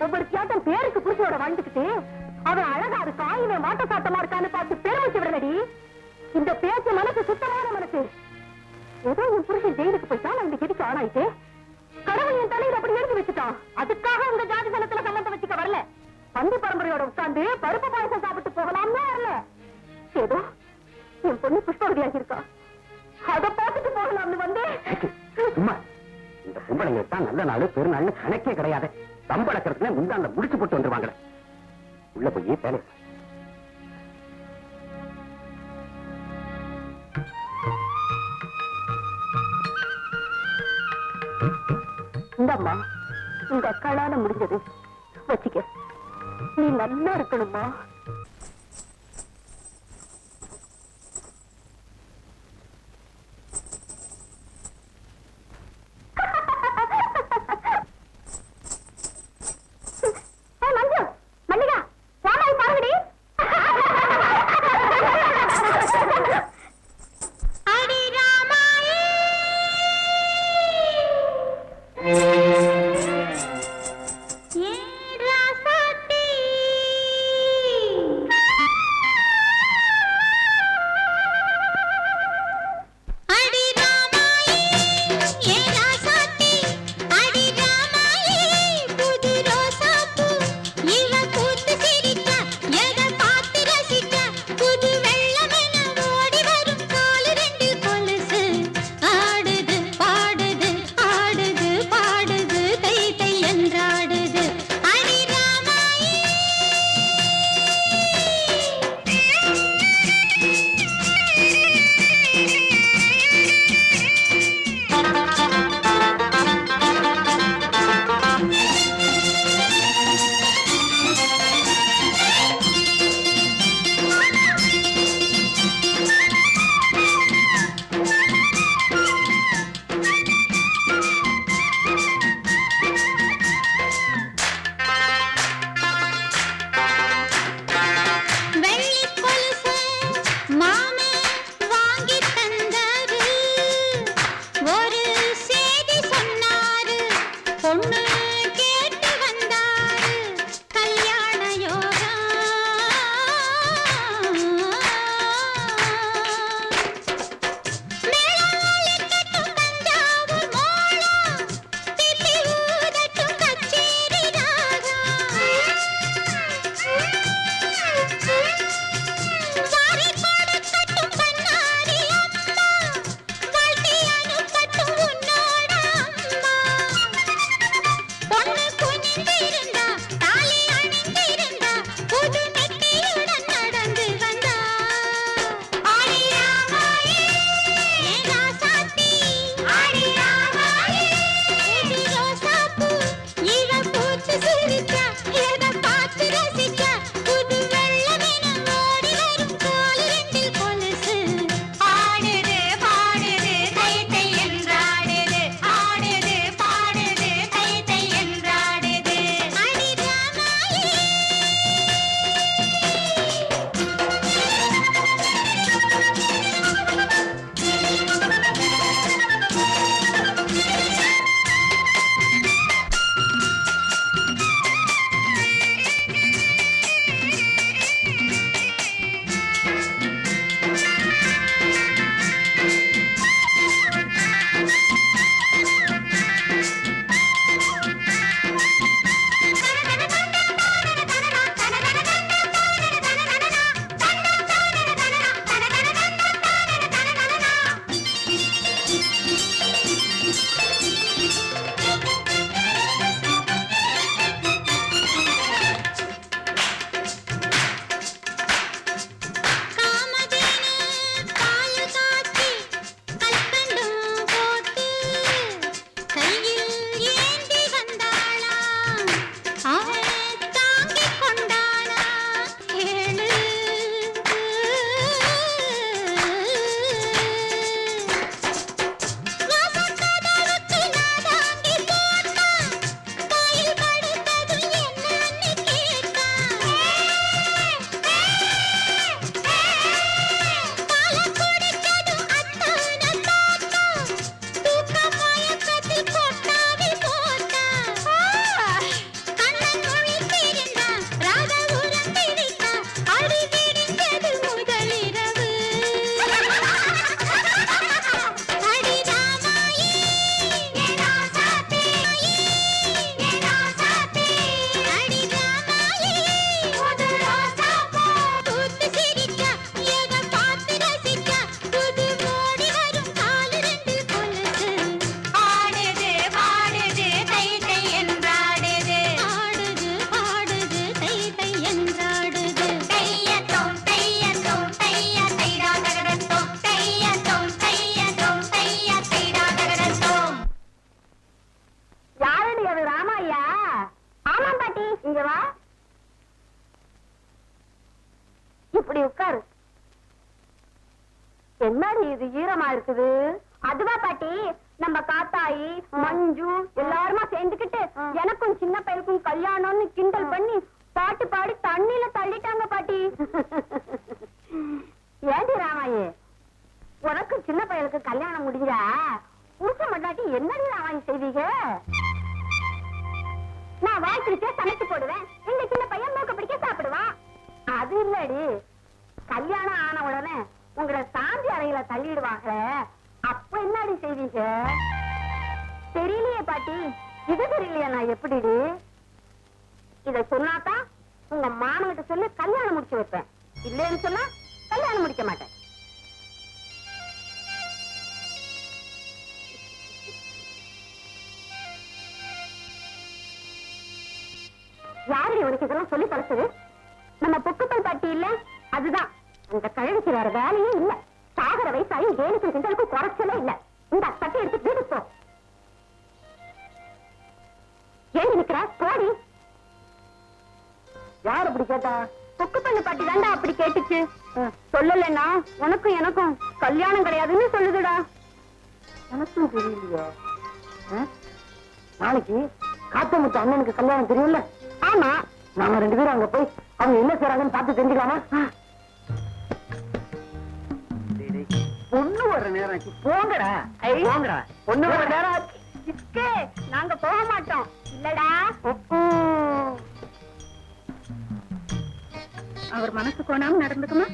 ஒவ்வொரு தியாட்டம் பேருக்கு புருஷோட வாழ்ந்துக்கிட்டு அவன் அழகா இருக்கா, இவன் மாட்ட சாட்டமா இருக்கான்னு பார்த்து பெருமிச்சு விடலடி. இந்த பேச்சு மனசு சுத்தமான மனசு. ஏதோ உன் புருஷன் ஜெயிலுக்கு போயிட்டா நான் இந்த கெடிக்கு ஆளாயிட்டு கடவுள் என் தலையில அப்படி எழுதி வச்சுட்டான். அதுக்காக உங்க ஜாதி தனத்துல சம்பந்தம் வச்சுக்க வரல. பந்து பரம்பரையோட உட்கார்ந்து பருப்பு பாயசம் சாப்பிட்டு போகலாம்னு வரல. ஏதோ என் பொண்ணு புஷ்பவதியாகி இருக்கா, அதை பார்த்துட்டு போகலாம்னு வந்து. சும்மா இந்த பொம்பளைங்க தான் நல்ல நாள் பெருநாள்னு கணக்கே கிடையாது. சம்பளக்கிறதுல முந்தாண்ட முடிச்சு போட்டு வந்துருவாங்க. உள்ள போய் வேலை. இந்தம்மா, உங்க அக்காளால முடிஞ்சது வச்சுக்க. நீ நல்லா இருக்கணுமா? உட்காரு. என்னடி இது ஈரமா இருக்குது? அதுவா பாட்டி, நம்ம காத்தாயி மஞ்சு எல்லாருமா சேர்ந்துக்கிட்டு எனக்கும் சின்ன பையனுக்கும் கல்யாணம்னு கிண்டல் பண்ணி பாட்டு பாடி தண்ணியில தள்ளிட்டாங்க பாட்டி. ஏண்டி ராமாயி, உனக்கு சின்ன பையனுக்கு கல்யாணம் முடிஞ்சா புருஷ மண்டாட்டி என்னடி ராமாயி செய்வீங்க? நான் வாய் பிடிச்சே சமைச்சு போடுவேன், எங்க சின்ன பையன் மூக்க பிடிக்க சாப்பிடுவான். அது இல்லடி, கல்யாணம் ஆன உடனே உங்களை சாந்தி அறையில தள்ளிடுவாங்க, அப்ப என்னடி செய்வீங்க? தெரியலையே பாட்டி. இது தெரியலையா? நான் எப்படி இத சொன்னாதான் உங்க மாமன்கிட்ட சொல்லி கல்யாணம் முடிச்சு வைப்பேன். இல்லைன்னு சொன்னா கல்யாணம் முடிக்க மாட்டேன். யாரு உனக்கு இதெல்லாம் சொல்லி பழச்சது? நம்ம பொக்குப்பல் பாட்டி இல்ல, அதுதான். அந்த கழவிக்கு வேற வேலையே இல்ல. சாகர வயசாயி ஏழுக்கு கிண்டலுக்கு குறைச்சலே இல்ல. இந்த சட்டை எடுத்து வீட்டுக்கு போ. ஏன் நிக்கிற? போடி. யார் அப்படி கேட்டா? பொக்குப்பல் பாட்டி தாண்டா அப்படி கேட்டுச்சு. சொல்லலன்னா உனக்கும் எனக்கும் கல்யாணம் கிடையாதுன்னு சொல்லுதுடா. எனக்கும் தெரியலையே. நாளைக்கு காத்தமுத்து அண்ணனுக்கு கல்யாணம் தெரியும்ல? ஆமா, நாம 2 பேரும் அங்க போய் அவங்க என்ன செய்றாங்கன்னு பார்த்து தெரிஞ்சுக்கலாமா? பொண்ணு வர நேரம் ஆச்சு, போங்கடா. போங்கடா, பொண்ணு வர நேரம் ஆச்சு. இஸ்கே, நாங்க போக மாட்டோம். இல்லடா, அவர் மனசு கோணாம நடந்துக்குமா?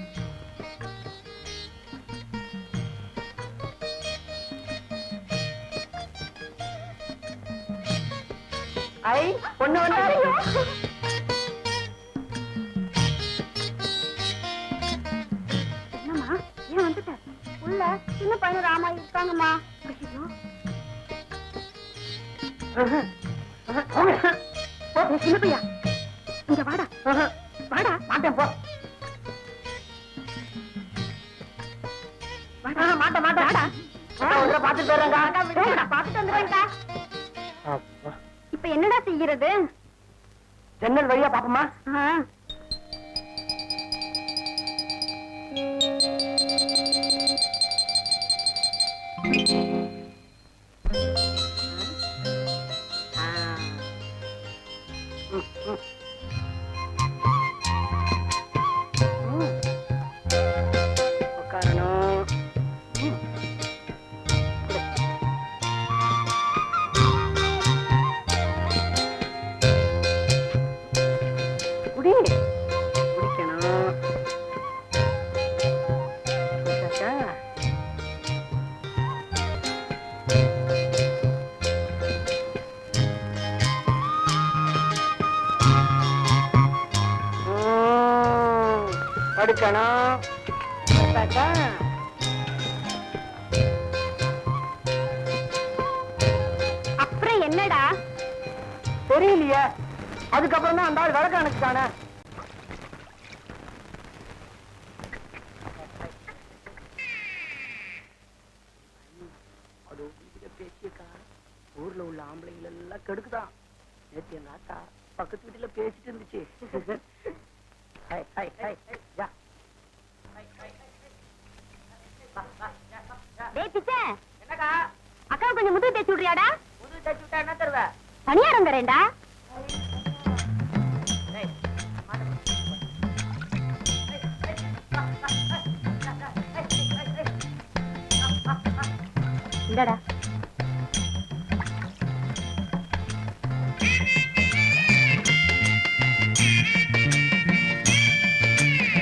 ஐ, பொண்ணு வந்தா. என்னம்மா, ஏன் வந்துட்ட? உள்ள சின்ன பையன் ராமா இருக்காங்கம்மா. சின்ன பையா, இங்க வாடா. வாடா. மாட்டேன், போ. வாடா. மாட்டேன். வாடா. பாத்துட்டு போயிடுறேங்க. பாத்துட்டு வந்துடுறேன்டா. இப்ப என்னடா செய்யறது? ஜன்னல் வழியா பாப்போமா? உட்காரணும். குடி. குடிக்கணும். குடிச்சாச்சா? படுக்கணும். படுத்தாச்சா? அப்புறம் என்னடா? தெரியலையே. அதுக்கப்புறம் தான் அந்த ஆள் விளக்க அணைச்சுட்டானே. ஊர்ல உள்ள ஆம்பளைகள் எல்லாம் கெடுக்குதான். நேற்று என் ஆத்தா பக்கத்து வீட்டுல பேசிட்டு இருந்துச்சு. ஹை, ஹை, ஹை, ஹை, யா. டேய் பிச்சை, என்னக்கா? அக்கா கொஞ்சம் முதுகு தேய்ச்சி விடுறியாடா? புது தச்சு விட்டா என்ன தருவ? பணியாரம் தரேன்டா. இந்தடா.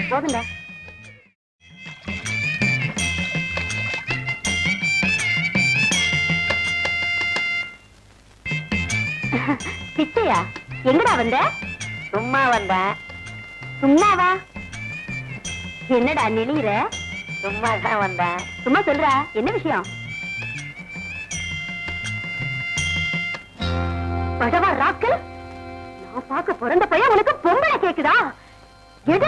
போதுண்டா. பிச்சையா, எங்கடா வந்த? சும்மா வந்தேன். சும்மாவா? என்னடா நெளியிற? சும்மா தான் வந்தேன். சும்மா சொல்றா, என்ன விஷயம்? படவா ராக்கல், நான் பார்க்க பிறந்த பையன் உனக்கு பொம்பளை கேக்குதா? எது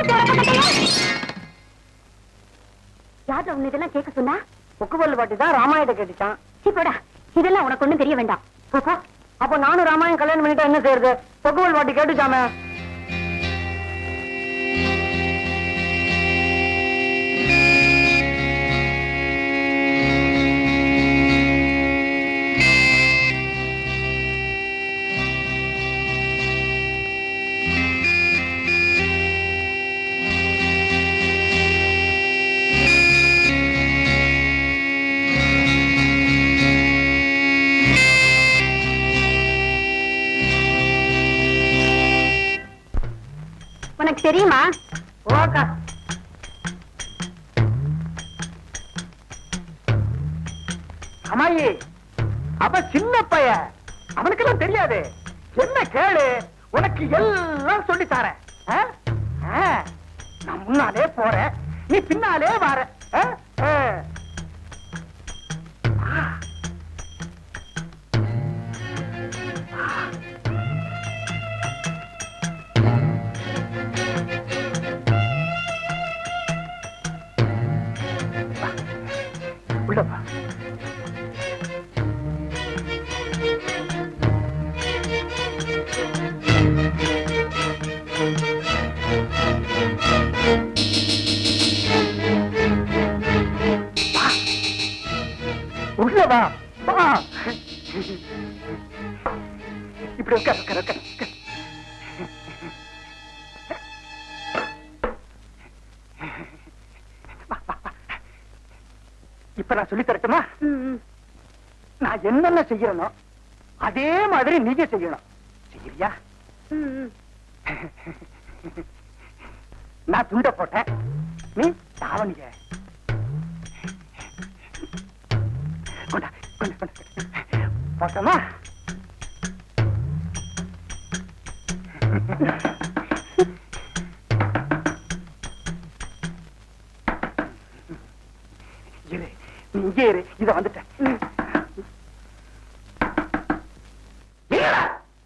யாரு உன்னை இதெல்லாம் கேட்க சொன்னா? புக்குபல்லு பாட்டி தான் ராமாயணத்தை கேட்டுச்சான். போடா, இதெல்லாம் உனக்கு ஒண்ணும் தெரிய வேண்டாம். போ. அப்ப நானும் ராமாயணம் கல்யாணம் பண்ணிட்டா என்ன செய்யறது? புக்குபல் பாட்டி கேட்டுச்சாமே. தெரியுமா? போக்கா. அம்மாயி, அவ சின்ன பையன், அவனுக்கெல்லாம் தெரியாது. என்ன கேளு, உனக்கு எல்லாம் சொல்லி தரேன். நான் முன்னாலே போறேன், நீ பின்னாலே வர. உள்ளப்பா. உள்ளவா வா. இப்படி உட்கார் உட்கார் உட்கார் உட்கார். இப்ப நான் சொல்லி தரட்டுமா? நான் என்னென்ன செய்யறனோ அதே மாதிரி நீங்க செய்யணும். செய்யறியா? நான் துண்ட போட்டேன், நீ தாவணிய கொண்டா கொண்டு போட்டோமா? இரு, நீ இங்கே இரு, இத வந்துட்டேன்.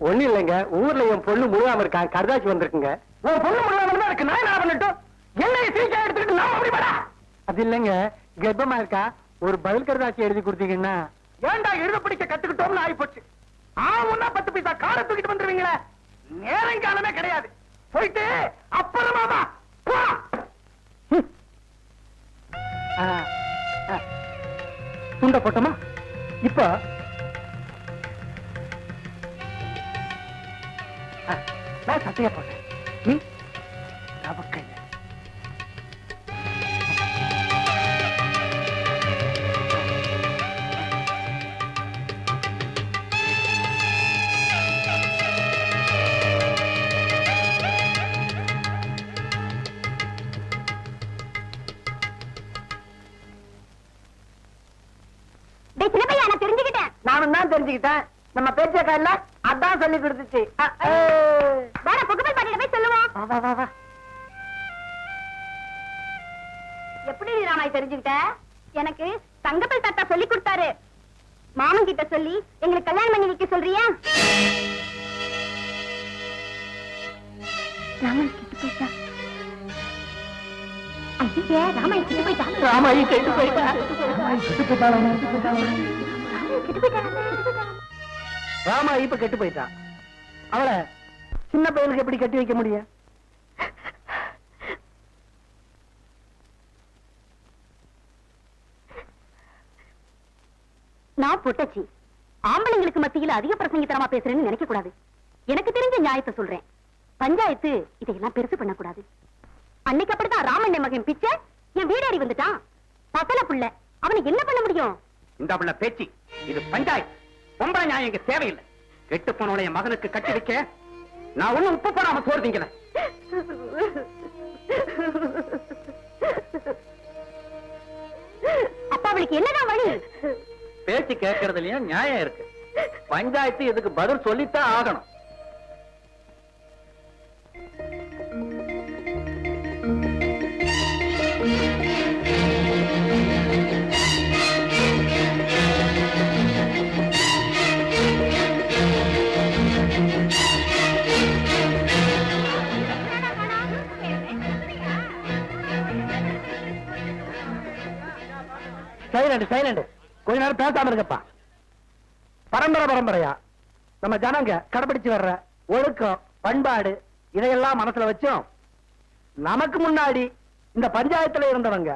ஒண்ணு இல்லைங்க, ஊர்ல என் பொண்ணு முழுகாம இருக்கான், கருதாச்சி வந்திருக்குங்க. உன் பொண்ணு முழுகாம இருக்கு, நான் என்ன பண்ணட்டும்? என்னை சீக்கிரம் எடுத்துக்கிட்டு நான் அப்படி பண்ணா? அது இல்லைங்க, கர்ப்பமா இருக்கா, ஒரு பதில் கருதாச்சி எழுதி கொடுத்தீங்கன்னா. ஏண்டா எழுத பிடிக்க கத்துக்கிட்டோம்னு ஆகி போச்சு. ஆவுன்னா 10 பைசா காரை தூக்கிட்டு வந்துருவீங்களே, நேரம் காலமே கிடையாது. போயிட்டு அப்புறமா வா. போ. துண்ட போட்டோமா? இப்ப நான் சட்டையா போட்டேன், நீ நமக்கைய. நான் தெரிஞ்சுக்கிட்டேன். நானும் தான் தெரிஞ்சுக்கிட்டேன். நம்ம பேச்சக்கா இல்ல, அதான் சொல்லி கொடுத்துச்சு. வேற புகழ் பாட்டியில போய் சொல்லுவோம். வா வா வா. எப்படி நீ ராமாய் தெரிஞ்சுக்கிட்ட? எனக்கு தங்கப்பல் தாத்தா சொல்லி கொடுத்தாரு. மாமன் கிட்ட சொல்லி எங்களுக்கு கல்யாணம் பண்ணி வைக்க சொல்றியா? ராமாய் கிட்ட போயிட்டா. ஐயா, ராமாய் கிட்ட போயிட்டா. ராமாயி கேட்டு போயிட்டா. ராமா இப்ப கெட்டு போயிட்டா. அவளை சின்ன பையனுக்கு எப்படி கட்டி வைக்க முடியும்? நான் பொட்டச்சி, ஆம்பளைங்களுக்கு மத்தியில அதிக பிரசங்கித்தனமா பேசுறேன்னு நினைக்க கூடாது. எனக்கு தெரிஞ்ச நியாயத்தை சொல்றேன். பஞ்சாயத்து இதையெல்லாம் பெருசு பண்ண கூடாது. அன்னைக்கு அப்படிதான் ராமன் மகன் பிச்சை என் வீடேறி வந்துட்டான். பசல புள்ள, அவனுக்கு என்ன பண்ண முடியும்? இந்த புள்ள பேச்சு, இது பஞ்சாயத்து. பொம்பளை நியாயம் இங்க தேவையில்லை. கெட்டு போனோட என் மகனுக்கு கட்டி வைக்க நான் ஒண்ணும் உப்பு போடாம சோறு திங்கல. அப்பா அவளுக்கு என்னதான் வழி? பேச்சு கேட்கறதுலயும் நியாயம் இருக்கு. பஞ்சாயத்து இதுக்கு பதில் சொல்லித்தான் ஆகணும். சைலண்ட் சைலண்ட், கொஞ்ச நேரம் பேசாம இருக்கப்பா. பரம்பரையா நம்ம ஜனங்க கடைபிடிச்சு வர்ற ஒழுக்கம், பண்பாடு இதையெல்லாம் மனசுல வச்சோம். நமக்கு முன்னாடி இந்த பஞ்சாயத்துல இருந்தவங்க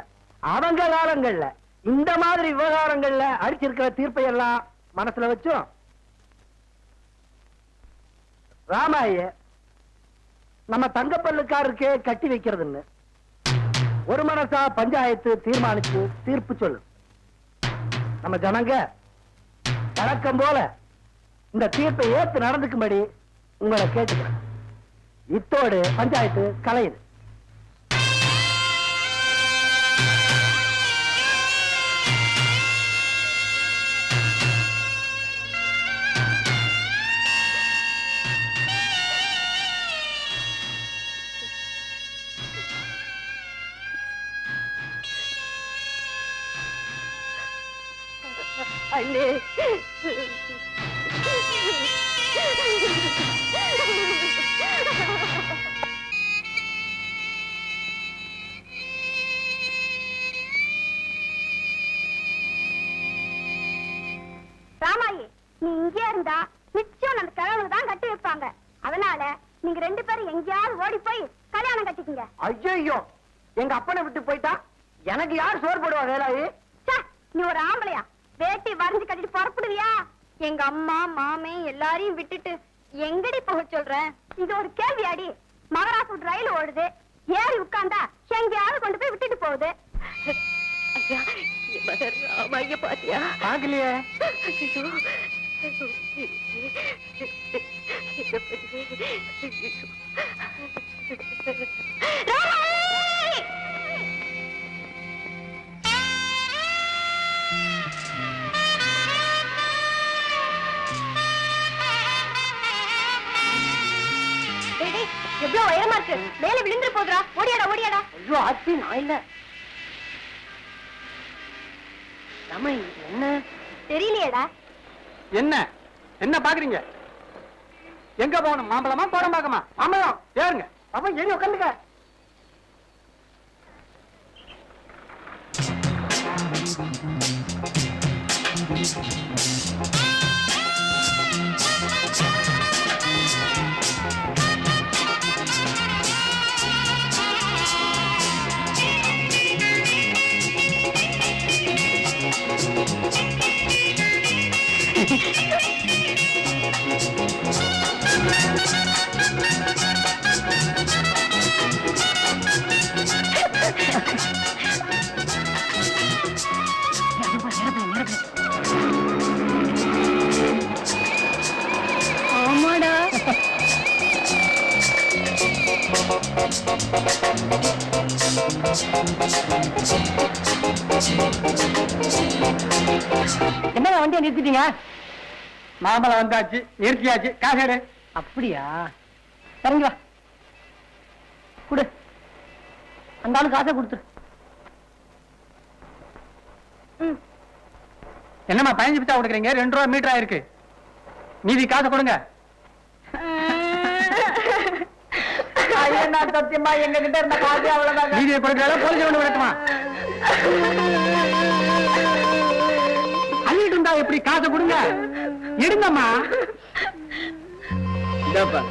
அவங்க காலங்கள்ல இந்த மாதிரி விவகாரங்கள்ல அடிச்சிருக்கிற தீர்ப்பை எல்லாம் மனசுல வச்சோம். ராமாய நம்ம தங்கப்பல்லுக்காரருக்கே கட்டி வைக்கிறதுன்னு ஒரு மனசா பஞ்சாயத்து தீர்மானிச்சு தீர்ப்பு சொல்லு. நம்ம ஜனங்க வழக்கம் போல இந்த தீர்ப்பை ஏத்து நடந்துக்கும்படி உங்களை கேட்டுக்கிறேன். இத்தோடு பஞ்சாயத்து கலையுது. அண்ணே ராமாயி, நீ இங்கே இருந்தா நிச்சயம் அந்த கிழவனுக்கு தான் கட்டி வைப்பாங்க. அதனால நீங்க 2 பேரும் எங்கேயாவது ஓடி போய் கல்யாணம் கட்டிக்கங்க. ஐயோ, எங்க அப்பனை விட்டு போயிட்டா எனக்கு யார் சோறு போடுவா வேலாயி? ச்சே, நீ ஒரு ஆம்பளையா? வேட்டி வரைஞ்சு கட்டிட்டு புறப்படுவியா? எங்க அம்மா மாமே எல்லாரையும் விட்டுட்டு எங்கடி போக சொல்ற? இது ஒரு கேள்வியாடி? மகாராஷ்டிர ரயில் ஓடுது, ஏறி உட்கார்ந்தா எங்கேயாவது கொண்டு போய் விட்டுட்டு போகுது. ஐயா, ராமாய பாத்தியா? பாக்கலையே. எவ்வளவு உயரமா இருக்கு, மேல விழுந்துரு போதுரா. ஓடியாடா ஓடியாடா. ஐயோ ஆச்சி, நான் இல்ல. நம்ம என்ன தெரியலையேடா. என்ன என்ன பாக்குறீங்க? எங்க போகணும்? மாம்பழமா போடம் பார்க்கமா? மாம்பழம் ஏறுங்க. அப்ப ஏறி உட்காந்துக்க. ஆமாடா. என்ன வண்டியை நிறுத்திட்டீங்க? மாம்பழம் வந்தாச்சு, நிறுத்தியாச்சு. காசேடு. அப்படியா? இறங்கி வா, குடு. அந்த ஆளு காசை கொடுத்துரு. என்னம்மா 15 பைசா கொடுக்குறீங்க? 2 ரூபா மீட்டர் ஆயிருக்கு. மீதி காசை கொடுங்க. சத்தியமா எங்க கிட்ட இருந்த காசு அவ்வளவுதான். மீதியை கொடுக்கறதா போலீஸ் கொண்டு விடட்டுமா? அள்ளிட்டு இருந்தா எப்படி? காசை கொடுங்க. எடுங்கம்மா. இந்தாப்பா.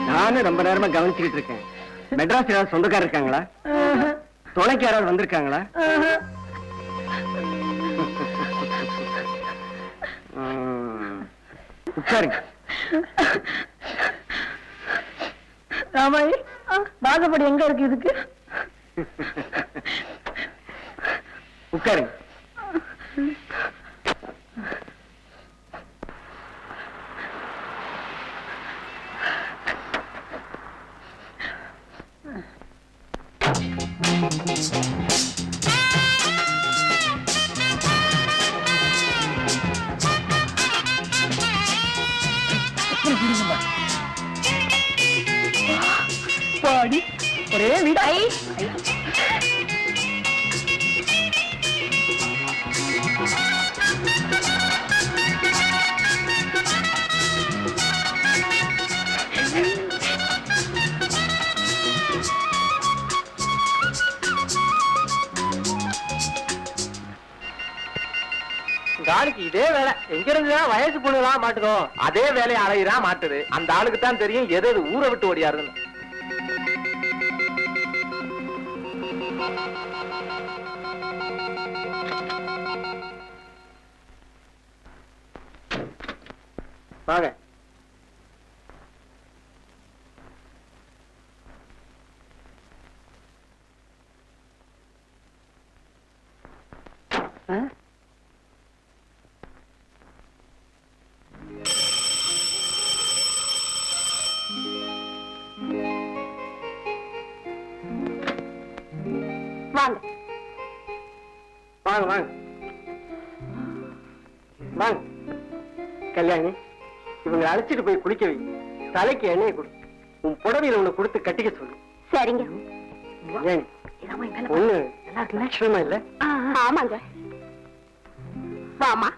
நானும் ரொம்ப நேரமா கவனிச்சுக்கிட்டு இருக்கேன். மெட்ராஸ் யாராவது சொந்தக்காரர் இருக்காங்களா? துணைக்கு யாராவது வந்திருக்காங்களா? உட்காருங்க. ராமாயி, வாகப்படி எங்க இருக்கு இதுக்கு? உட்காருங்க. பாடி ஒரே வீடாய். ஆளுக்கு இதே வேலை. எங்க இருந்து வயசு பொண்ணுலாம் மாட்டுதோ அதே வேலையை அலையிறா மாட்டுது. அந்த ஆளுக்கு தான் தெரியும் எது எது ஊரை விட்டு ஓடியாருன்னு. வாங்க. வாங்க வாங்க வாங்க வாங்க. கல்யாணி, இவங்களை அழைச்சிட்டு போய் குளிக்க வை. தலைக்கு எண்ணெயை கொடு. உன் புடவையில உன்னை கொடுத்து கட்டிக்க சொல்லு. சரிங்க. ஒண்ணு லட்சணமா இல்ல? ஆமாங்க. வாமா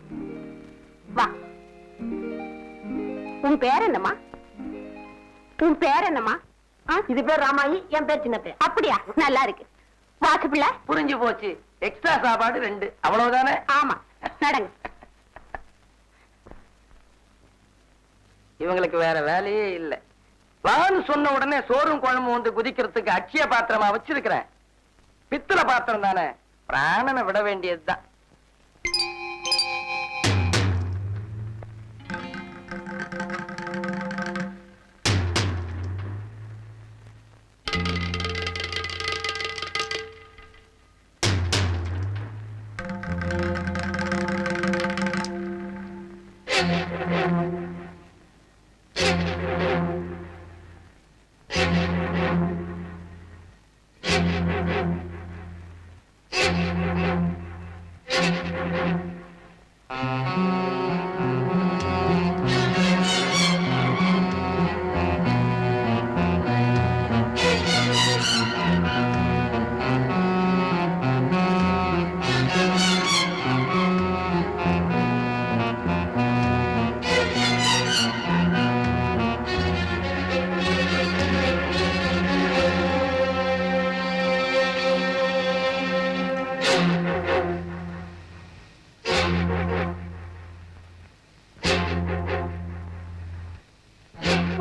வா. உன் பேர் என்னம்மா? உன் பேர் என்னம்மா? இது பேர் ராமாயி, என் பேர் சின்ன பேர். அப்படியா? நல்லா இருக்கு. வாசு பிள்ளை. புரிஞ்சு போச்சு. எக்ஸ்ட்ரா சாப்பாடு 2 அவ்வளவுதானே? ஆமா, நடங்க. இவங்களுக்கு வேற வேலையே இல்ல. வான்னு சொன்ன உடனே சோறும் குழம்பு வந்து குதிக்கிறதுக்கு அட்சய பாத்திரமா வச்சிருக்கிறேன். பித்தளை பாத்திரம் தானே, பிராணனை விட வேண்டியதுதான்.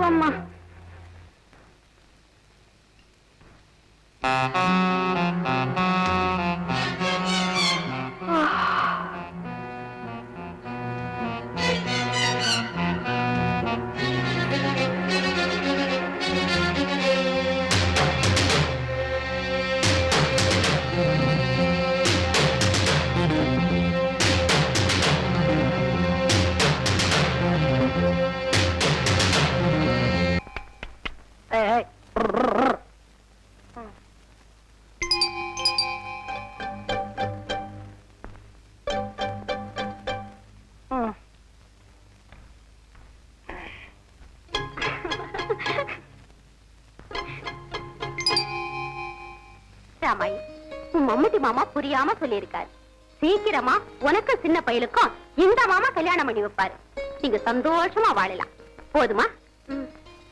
அம்மா, ராமாயி, உன் மம்முட்டி மாமா புரியாம சொல்லியிருக்காரு. சீக்கிரமா உனக்கு சின்ன பையலுக்கும் இந்த மாமா கல்யாணம் பண்ணி வைப்பாரு. நீங்க சந்தோஷமா வாழலாம். போதுமா?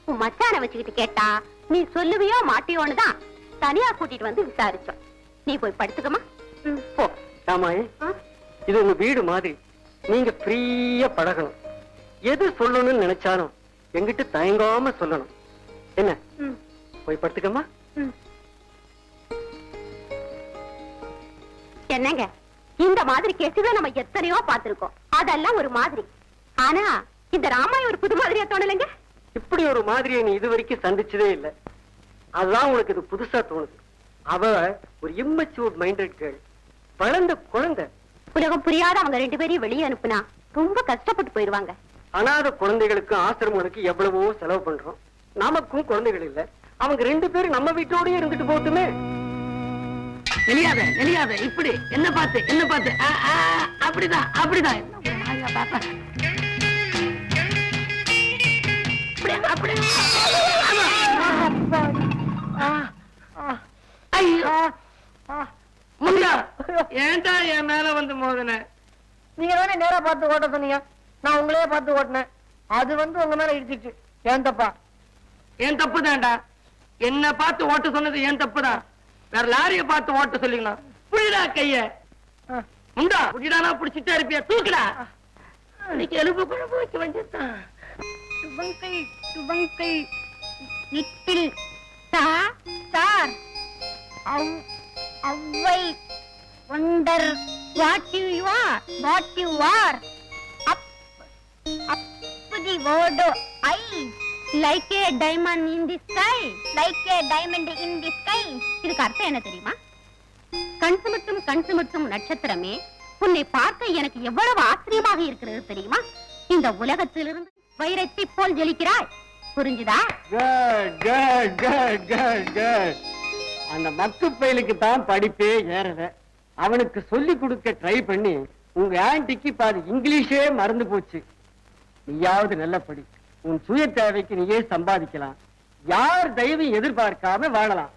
உன் மச்சான வச்சுக்கிட்டு கேட்டா நீ சொல்லுவியோ மாட்டியோன்னு தான் தனியா கூட்டிட்டு வந்து விசாரிச்சோம். நீ போய் படுத்துக்கமா. போ. ராமாயி, இது உங்க வீடு மாதிரி. நீங்க ஃப்ரீயா பழகணும். எது சொல்லணும்னு நினைச்சாலும் எங்கிட்ட தயங்காம சொல்லணும். என்ன? போய் படுத்துக்கமா. என்னங்க, இந்த மாதிரி கேசுகளை நம்ம எத்தனையோ பார்த்திருக்கோம். அதெல்லாம் ஒரு மாதிரி. ஆனா இந்த ராமாயணம் ஒரு புது மாதிரியா தோணலைங்க? இப்படி ஒரு மாதிரியை நீ இது வரைக்கும் சந்திச்சதே இல்ல. அதுதான் உனக்கு இது புதுசா தோணுது. அவ ஒரு இம்மச்சூர் மைண்டட் கேர்ள், வளர்ந்த குழந்தை. உலகம் புரியாத அவங்க 2 பேரையும் வெளியே அனுப்புனா ரொம்ப கஷ்டப்பட்டு போயிருவாங்க. அனாதை குழந்தைகளுக்கு ஆசிரமங்களுக்கு எவ்வளவோ செலவு பண்றோம். நமக்கும் குழந்தைகள் இல்ல. அவங்க 2 பேரும் நம்ம வீட்டோடய இருந்துட்டு போட்டுமே. நெளியாத நெளியாத, இப்படி என்ன பார்த்து என்ன பார்த்து. அப்படிதான் அப்படிதான். ஏன்டா என் மேல வந்து மோதன? நீங்க தானே நேரா பார்த்து ஓட்ட சொன்னீங்க, நான் உங்களையே பார்த்து ஓட்டினேன். அது வந்து உங்க மேல இடிச்சிச்சு. ஏன் தப்பா? என் தப்பு தான்டா. என்ன பார்த்து ஓட்ட சொன்னது என் தப்பு தான். வேற லாரிய பார்த்து ஓட்ட சொல்லிக்கலாம். புடிடா கைய. முண்டா புடிடானா புடிச்சிட்டே இருப்பியா? தூக்குடா. அன்னைக்கு எலும்பு குழம்பு வச்சு வந்துட்டான். Twinkle twinkle little star how I wonder what you are up the word I like a diamond in the sky. like a diamond in the sky. இதுக்கு அர்த்தம் என்ன தெரியுமா? கண் சுமட்டும் நட்சத்திரமே, உன்னை பார்க்க எனக்கு எவ்வளவு ஆச்சரியமாக இருக்கிறது தெரியுமா? இந்த உலகத்திலிருந்து வைரத்தை போல் ஜொலிக்கிறாய். புரிஞ்சுதா? Good. அந்த மக்கு பயலுக்கு தான் படிப்பே ஏறல. அவனுக்கு சொல்லி கொடுக்க ட்ரை பண்ணி உங்க ஆன்டிக்கு பாதி இங்கிலீஷே மறந்து போச்சு. நீயாவது நல்ல படி, உன் சுய தேவைக்கு நீயே சம்பாதிக்கலாம், யார் தயவும் எதிர்பார்க்காம வாழலாம்.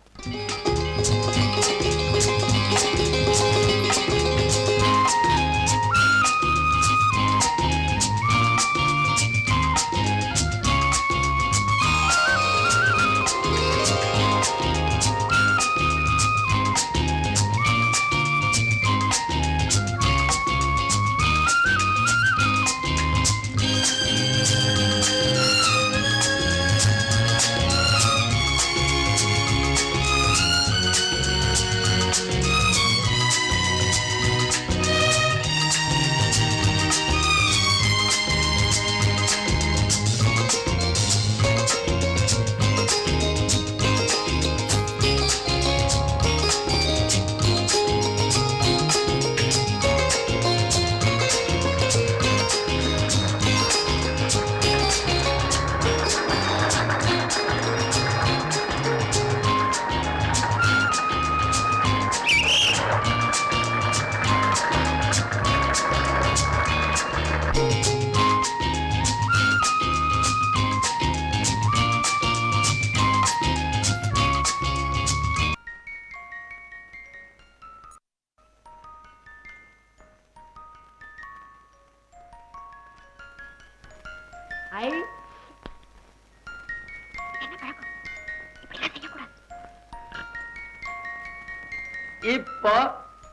இப்போ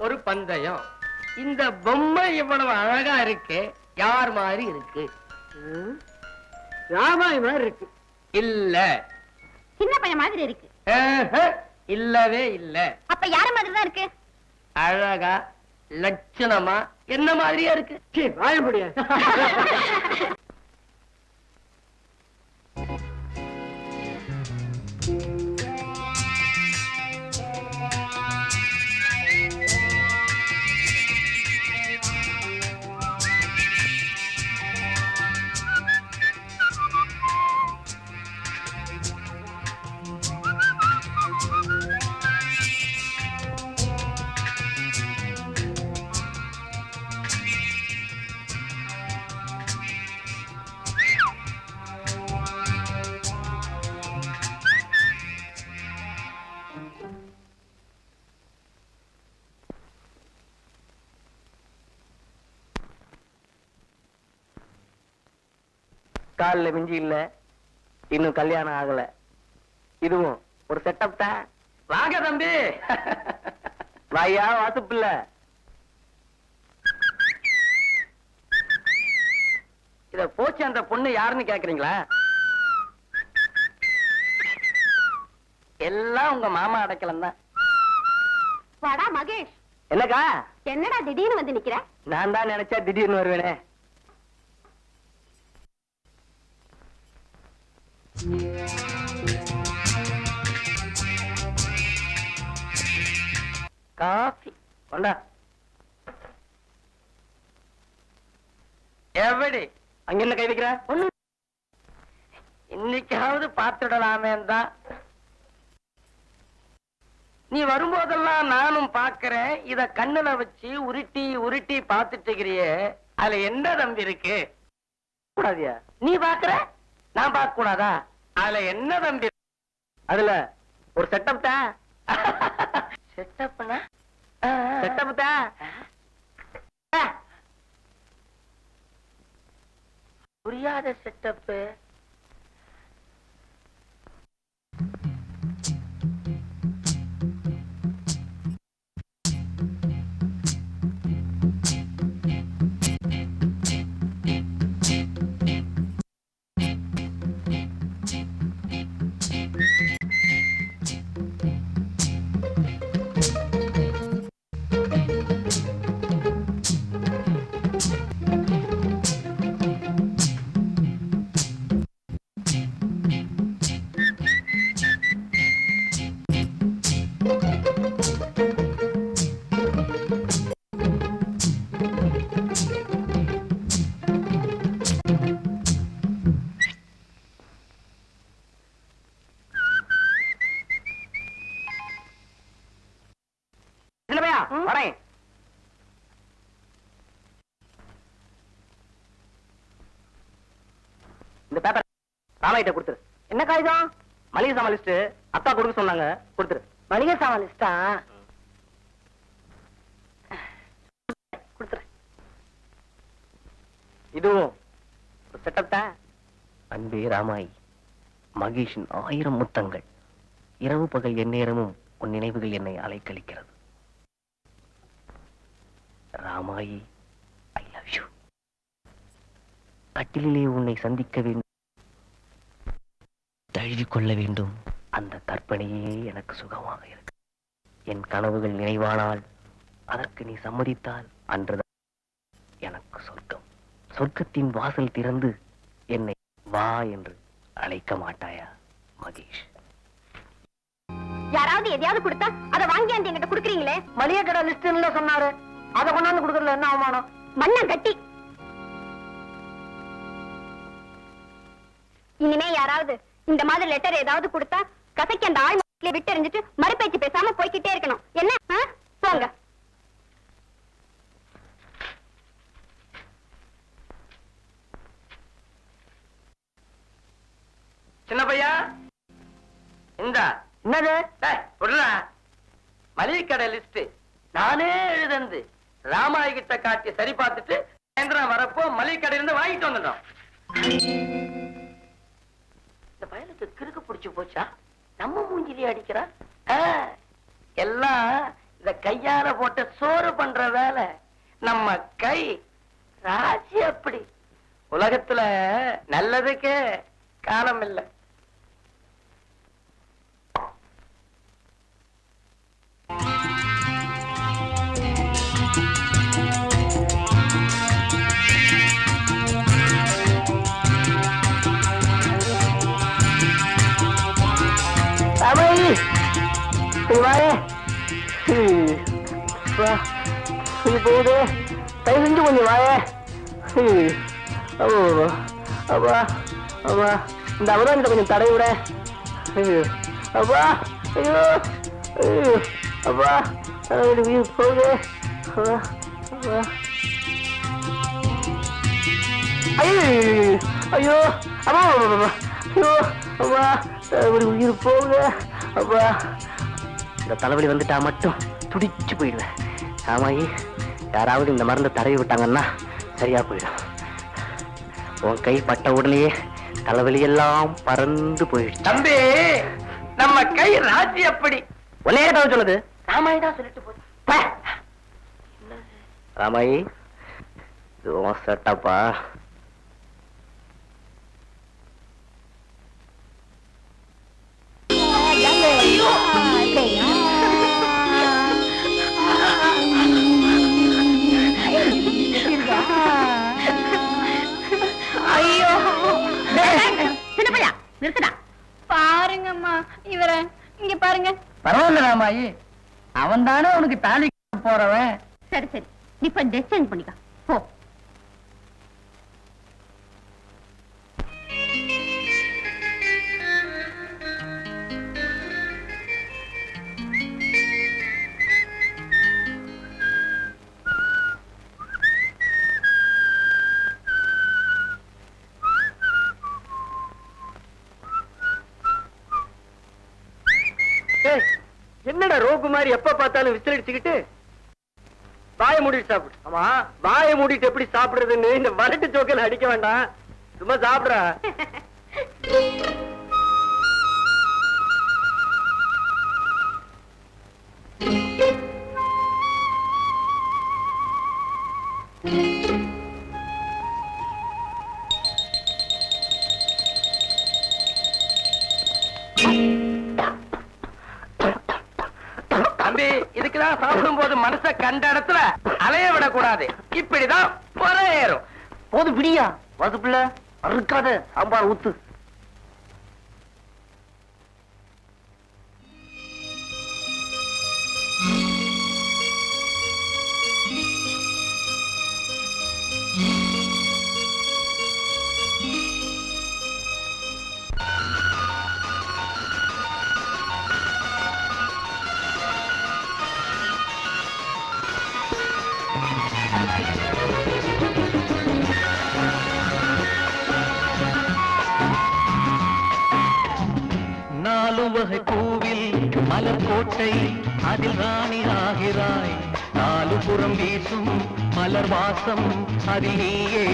ஒரு பந்தயம். இந்த பொம்மை இவ்வளவு அழகா இருக்கு, யார் மாதிரி இருக்கு? ராமாய் மாதிரி இருக்கு. இல்ல, சின்ன பையன் மாதிரி இருக்கு. இல்லவே இல்ல. அப்ப யார மாதிரி தான் இருக்கு? அழகா லட்சணமா என்ன மாதிரியா இருக்கு. வாழ முடியாது. கால்ல மிஞ்சி இல்ல, இன்னும் கல்யாணம் ஆகல. இதுவும் ஒரு செட்டப் தான். வாங்க தம்பி. வாயா வாசுப்பில்ல. இத போச்சு அந்த பொண்ணு யாருன்னு கேக்குறீங்களா? எல்லாம் உங்க மாமா அடைக்கலம் தான். வாடா மகேஷ். என்னக்கா? என்னடா திடீர்னு வந்து நிக்கிற? நான் தான் நினைச்சா திடீர்னு வருவேனே. காஃபி கொண்டா. எப்படி அங்க என்ன கை வைக்கிற? ஒண்ணு இன்னைக்காவது பார்த்துடலாமே தான். நீ வரும்போதெல்லாம் நானும் பாக்குறேன். இத கண்ணுல வச்சு உருட்டி உருட்டி பாத்துட்டு இருக்கிறியே, அதுல என்ன தம்பி இருக்கு? கூடாதியா? நீ பாக்குற, நான் பார்க்க கூடாதா? அதுல என்ன தம்பி? அதுல ஒரு செட்டப் தான். செட்டப்னா செட்டப் தான். புரியாத செட்டப். வரேன். இந்த பேப்பர் ராமாயிட்ட கொடுத்துரு. என்ன காகிதம்? மளிகை சாமான் லிஸ்ட் அக்கா கொடுக்க சொன்னாங்க, கொடுத்துரு. மளிகை சாமான் லிஸ்டா? கொடுத்துறேன். இதுவும் செட்டப் தான். அன்பே ராமாய், மகேஷின் 1000 முத்தங்கள். இரவு பகல் எந்நேரமும் உன் நினைவுகள் என்னை அலைக்கழிக்கிறது. Ramayi, I love you. கட்டிலே உன்னை சந்திக்க வேண்டும், தழுவிக்கொள்ள வேண்டும். அந்த கற்பனையே எனக்கு சுகமாக இருக்கு. என் கனவுகள் நினைவானால், அதற்கு நீ சம்மதித்தால் அன்றுதான் எனக்கு சொர்க்கம். சொர்க்கத்தின் வாசல் திறந்து என்னை வா என்று அழைக்க மாட்டாயா மகேஷ்? யாராவது எதையாவது கொடுத்தா அதை வாங்கி அந்த என்கிட்ட குடுக்குறீங்களே. மளிகை கடை லிஸ்ட் சொன்னாரு, அதை கொண்டாந்து கொடுக்கறதுல என்ன அவமானம்? மண்ண கட்டி. இனிமே யாராவது இந்த மாதிரி லெட்டர் ஏதாவது கொடுத்தா கசக்கி அந்த ஆள் விட்டு எறிஞ்சிட்டு மறுபேச்சு பேசாம போய்கிட்டே இருக்கணும். என்ன போங்க. சின்ன பையா, இந்தா. என்னது? மளிகை கடை லிஸ்ட் நானே எழுதந்து ராமாய் கிட்ட காட்டி சரி பார்த்துட்டு சாயந்தரம் வரப்போ மளிகை கடையிலிருந்து வாங்கிட்டு வந்துட்டோம். இந்த பயலுக்கு கிறுக்கு பிடிச்சு போச்சா? நம்ம மூஞ்சிலே அடிக்கிறா. எல்லாம் இந்த கையால போட்ட சோறு பண்ற வேலை. நம்ம கை ராசி அப்படி. உலகத்துல நல்லதுக்கே காலம் இல்லை. போகுது, கை செஞ்சு கொஞ்சம் வாய. அப்பா அப்பா, இந்த அவராஜத்தை கொஞ்சம் தடை விட. அப்பா, ஐயோ ஐயோ, அப்பா உயிர் போகுது. அப்பா ஐயோ ஐயோ, அப்பா ஐயோ, அப்பா உயிர் போகுது. அப்பா இந்த தலைவலி வந்துட்டா மட்டும் துடிச்சு போயிடுவேன். ஆமாயி, யாராவது இந்த மருந்தை தடவி விட்டாங்கன்னா சரியா போயிடும். உன் கை பட்ட உடனேயே தலைவலி எல்லாம் பறந்து போயிடுச்சு. தம்பி, நம்ம கை ராசி அப்படி. ஒன்னே தான் சொல்லுது. ராமாயி தான் சொல்லிட்டு போச்சு. ராமாயி, இது உன் செட்டப்பா. ஐயோ சின்னப்பையா, நிறுத்தடா. பாருங்கம்மா இவரை, இங்க பாருங்க. பரவாயில்ல ராமாயி, அவன் தானே உனக்கு தாலி போறவன். சரி சரி, நீ இப்ப ட்ரெஸ் சேஞ்ச் பண்ணிக்க போ. என்னடா ரோப்பு மாதிரி எப்ப பார்த்தாலும் விசில் அடிச்சுக்கிட்டு வாயை மூடிட்டு சாப்பிடு. ஆமா, வாயை மூடிட்டு எப்படி சாப்பிடுறதுன்னு இந்த வரட்டு ஜோக்கில் அடிக்க வேண்டாம், சும்மா சாப்பிடுற. தம்பி, இதுக்குதான் சாப்பிடும் போது மனச கண்ட இடத்துல அலைய விடக்கூடாது. இப்படிதான் பொறை ஏறும். போது பிடியா வசுப்புல அறுக்காத சாம்பார் ஊத்து. நாலு வகை பூவில் மலர்கோட்டை அதில் ராணி ஆகிறாய் நாலு புறம் வீசும் மலர் வாசம் அதில் நீயே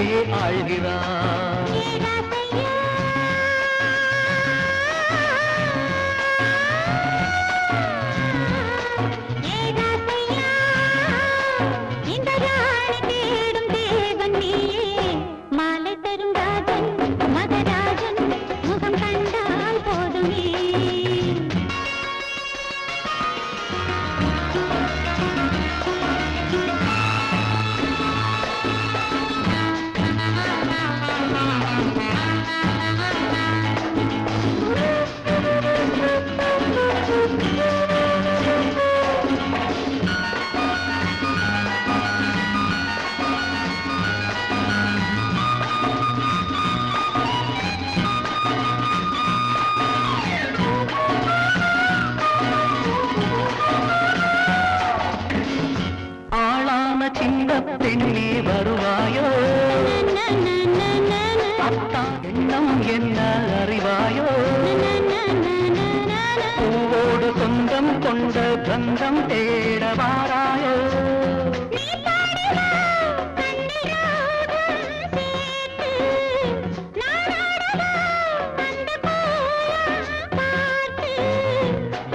ஆழ்கிறாய் சின்ன பெண்ணே வருவாயோ அத்தா எண்ணம் என்ன அறிவாயோ பூவோடு சொந்தம் கொண்ட பந்தம் தேட வாராயோ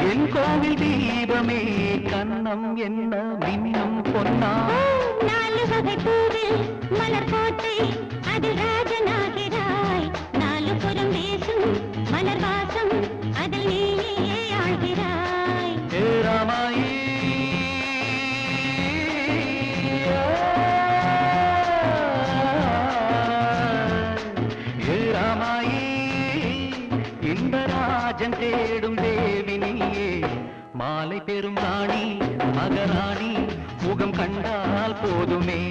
என் கோவில் தீபமே கண்ணம் என்ன மின்னும் பொன்னா நாலு வகை பூவில் மலர் கோட்டை அதில் ராஜனாகிறாய் நாலு புறம் வீசும் மலர் வாசம் அதில் நீயே ஆழ்கிறாய் ராமாயி ராமாயி இன்பராஜன் தேடும் தேவி நீயே மாலை பெரும் ராணி மகராணி முகம் கண்டால் போதுமே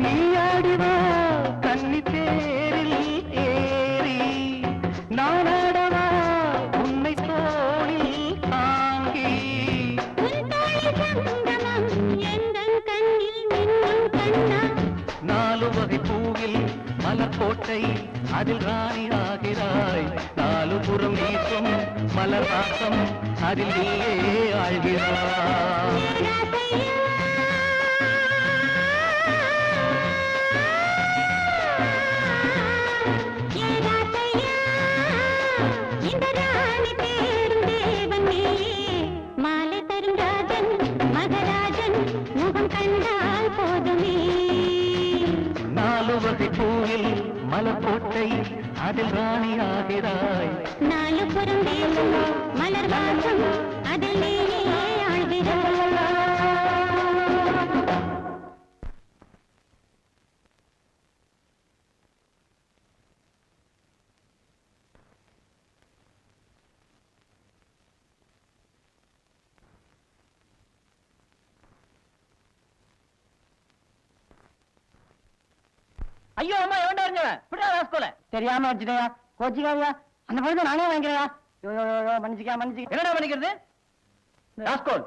நீயாடிவா கன்னி தேரில் ஏறி நானாடவா உன்னை தோளில் தாங்கி நாலு வகை பூவில் மலர்கோட்டை அதில் ராணி ஆகிறாய் நாலு புறம் வீசும் மலர் வாசம் அதில் நீயே ஆழ்கிறாய் மாலை தரும் ராஜன் மகராஜன் முகம் கண்டால் போதுமே நாலு வகை பூவில் மலர்கோட்டை அதில் ராணி ஆகிறாய் நாலு புறம் வீசும் மலர் வாசம் அதில் நீயே ஆழ்கிறாய் ஐயோ அம்மா எவன்டா இருந்தவன் விடா ராஸ்கோல தெரியாம வச்சுட்டயா கோச்சிக்காதயா அந்த பழத்தை நானே வாங்கிக்கிறேன் மன்னிச்சுக்க என்னடா பண்ணிக்கிறது ராஸ்கோல்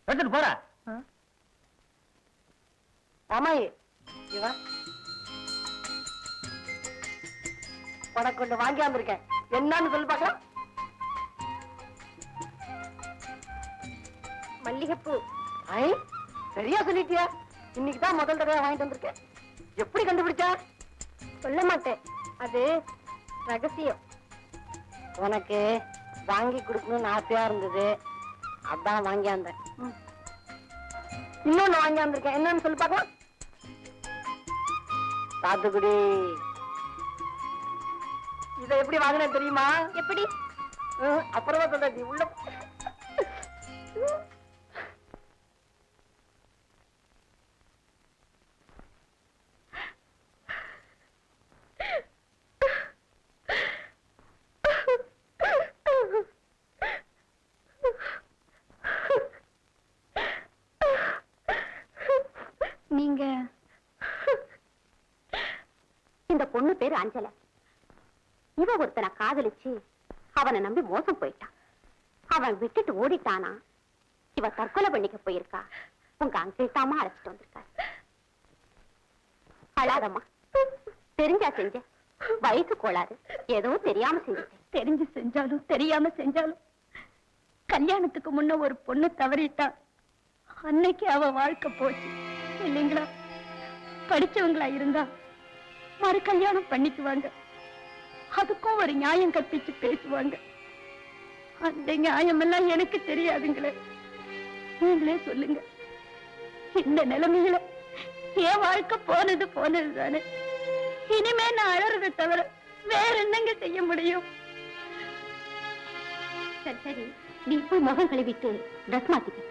எடுத்துட்டு போற அம்மாயி இவா உனக்கு ஒண்ணு வாங்கி வந்திருக்கேன் என்னன்னு சொல்லி பார்க்கலாம் மல்லிகைப்பூ ஐ சரியா சொல்லிட்டியா இன்னைக்கு தான் முதல் தடவை வாங்கிட்டு வந்திருக்கேன் எப்படி கண்டுபிடிச்சா சொல்ல மாட்டேன் அது ரகசியம் உனக்கு வாங்கி கொடுக்கணும்னு ஆசையா இருந்தது அதான் வாங்கி வந்தேன் இன்னொன்னு வாங்கி வந்திருக்கேன் என்னன்னு சொல்லி பார்க்கலாம் சாத்துக்குடி இதை எப்படி வாங்கினேன் தெரியுமா? எப்படி? அப்புறமா சொல்றேன், நீ உள்ள நீங்க இந்த பொண்ணு பேரு அஞ்சல. இவ ஒருத்தனை காதலிச்சு அவனை நம்பி மோசம் போயிட்டான். அவன் விட்டுட்டு ஓடிட்டானா. இவ தற்கொலை பண்ணிக்க போயிருக்கா. உங்க அங்கிள் தாமா அழைச்சிட்டு வந்திருக்காரு. அழாதம்மா, தெரிஞ்சா செஞ்ச, வயசு கோளாறு, ஏதோ தெரியாம செஞ்சுட்டேன். தெரிஞ்சு செஞ்சாலும் தெரியாம செஞ்சாலும் கல்யாணத்துக்கு முன்ன ஒரு பொண்ணு தவறிட்டா அன்னைக்கு அவ வாழ்க்கை போச்சு இல்லைங்களா? படிச்சவங்களா இருந்தா மறு கல்யாணம் பண்ணிக்குவாங்க. அதுக்கும் ஒரு நியாயம் கற்பிச்சு பேசுவாங்க. அந்த நியாயம் எல்லாம் எனக்கு தெரியாதுங்களே. நீங்களே சொல்லுங்க. இந்த நிலைமையில என் வாழ்க்கை போனது தானே. இனிமே நான் அழறதை தவிர வேற என்னங்க செய்ய முடியும்? சரி சரி, நீ போய் முகம் கழுவிட்டு ட்ரெஸ் மாத்திக்க.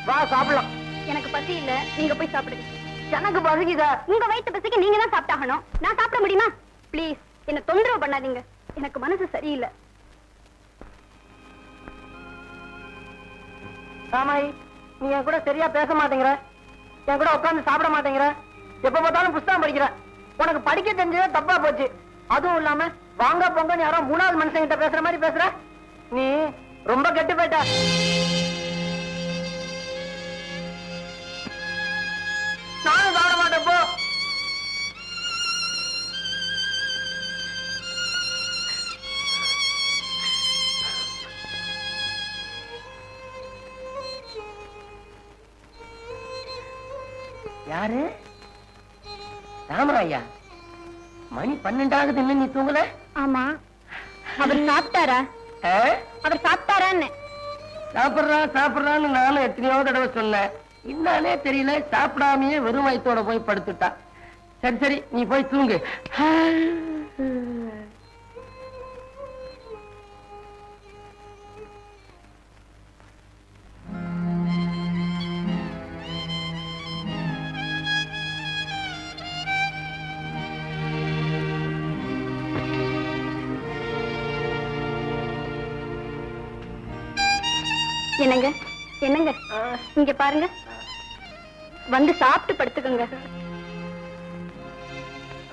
வா சாப்பிடலாம். எனக்கு பசி இல்ல, நீங்க போய் சாப்பிடுங்க. எனக்கு பசிக்குதா? உங்க வயிற்று பசிக்கு நீங்க தான் சாப்பிட்டாகணும். நான் சாப்பிட முடியுமா? ப்ளீஸ் என்ன தொந்தரவு பண்ணாதீங்க. எனக்கு மனசு சரியில்லை. ராமாயி, நீ என் கூட சரியா பேச மாட்டேங்கிற, என் கூட உட்கார்ந்து சாப்பிட மாட்டேங்கிற, எப்ப பார்த்தாலும் புஸ்தகம் படிக்கிற. உனக்கு படிக்க தெரிஞ்சதே தப்பா போச்சு. அதுவும் இல்லாம வாங்க பொங்கன்னு யாரோ மூணாவது மனுஷன் கிட்ட பேசுற மாதிரி பேசுற. நீ ரொம்ப கெட்டு போயிட்ட. நானும் சாப்பிட மாட்டேன் போ. யாரு? ராமராயா, மணி 12 ஆகுது, இன்னும் நீ தூங்கல? ஆமா, அவர் சாப்பிட்டாரா? அவர் சாப்பிட்டாரான்னு. சாப்பிடுறான்னு நானும் எத்தனையோ தடவை சொன்னேன். இன்னாலே தெரியல, சாப்பிடாமையே வெறும் வயித்தோட போய் படுத்துட்டா. சரி சரி, நீ போய் தூங்கு. என்னங்க என்னங்க, இங்க பாருங்க, வந்து சாப்பிட்டு படுத்துக்கோங்க.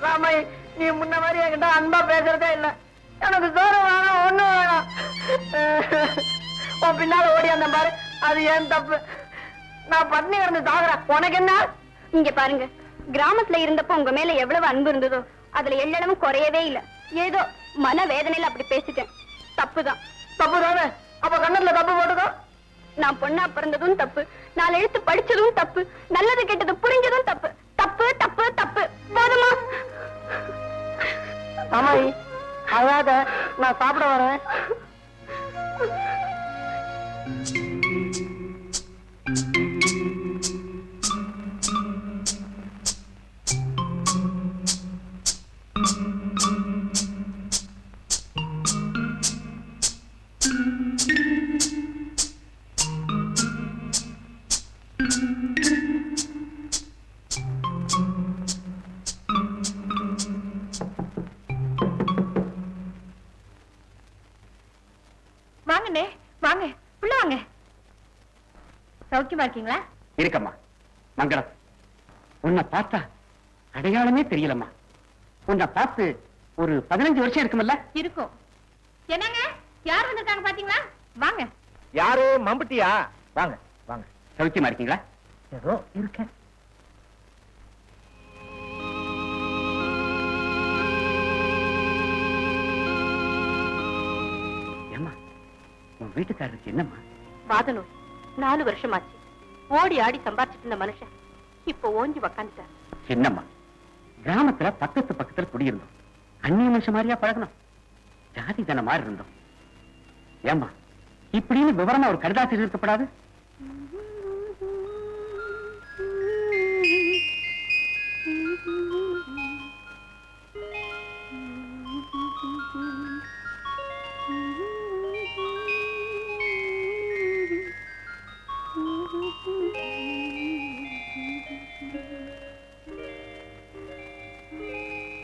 ராமாய், நீ முன்ன மாதிரி என்கிட்ட அன்பா பேசுறதே இல்ல. எனக்கு சோறு வேணும், உன் பின்னால ஓடி அந்த பாரு, அது ஏன் தப்பு. நான் பட்னி கிடந்து தாகுறேன், உனக்கு என்ன? இங்க பாருங்க, கிராமத்துல இருந்தப்போ உங்க மேல எவ்வளவு அன்பு இருந்ததோ அதுல எல்லளவும் குறையவே இல்ல. ஏதோ மன வேதனையில அப்படி பேசிட்டேன். தப்புதான். தப்பு தானே? அப்ப கண்ணத்துல தப்பு போட்டுக்கோ. நான் பொண்ணா பிறந்ததும் தப்பு, 4 எழுத்து படிச்சதும் தப்பு, நல்லது கெட்டது புரிஞ்சதும் தப்பு. தப்பு தப்பு தப்பு. போதுமா? அம்மாயி அழாத, நான் சாப்பிட வரேன். வாங்கண்ணே, வாங்க உள்ள வாங்க. சௌக்கியமா இருக்கீங்களா? இருக்கம்மா. மங்களம், உன்னை பார்த்தா அடையாளமே தெரியலம்மா. உன்னை பார்த்து ஒரு 15 வருஷம் இருக்குமல்ல? இருக்கும். என்னங்க, யார் வந்திருக்காங்க பாத்தீங்களா? வாங்க. யாரு? மம்பட்டியா? வாங்க வாங்க. சௌக்கியமா இருக்கீங்களா? ஏதோ இருக்கேன். ஏம்மா, உன் வீட்டுக்காரருக்கு என்னம்மா? வாதநோய் 4 வருஷமாச்சு. ஓடி ஆடி சம்பாதிச்சிட்டு இருந்த மனுஷன் இப்ப ஓஞ்சி உக்காந்துட்டார். என்னம்மா, கிராமத்துல பக்கத்துல குடியிருந்தோம். அந்நிய மனுஷன் மாதிரியா பழகணும்? ஜாதி ஜன மாதிரி இருந்தோம். ஏம்மா, இப்படின்னு விவரமா ஒரு கடிதாசி இருக்கப்படாது?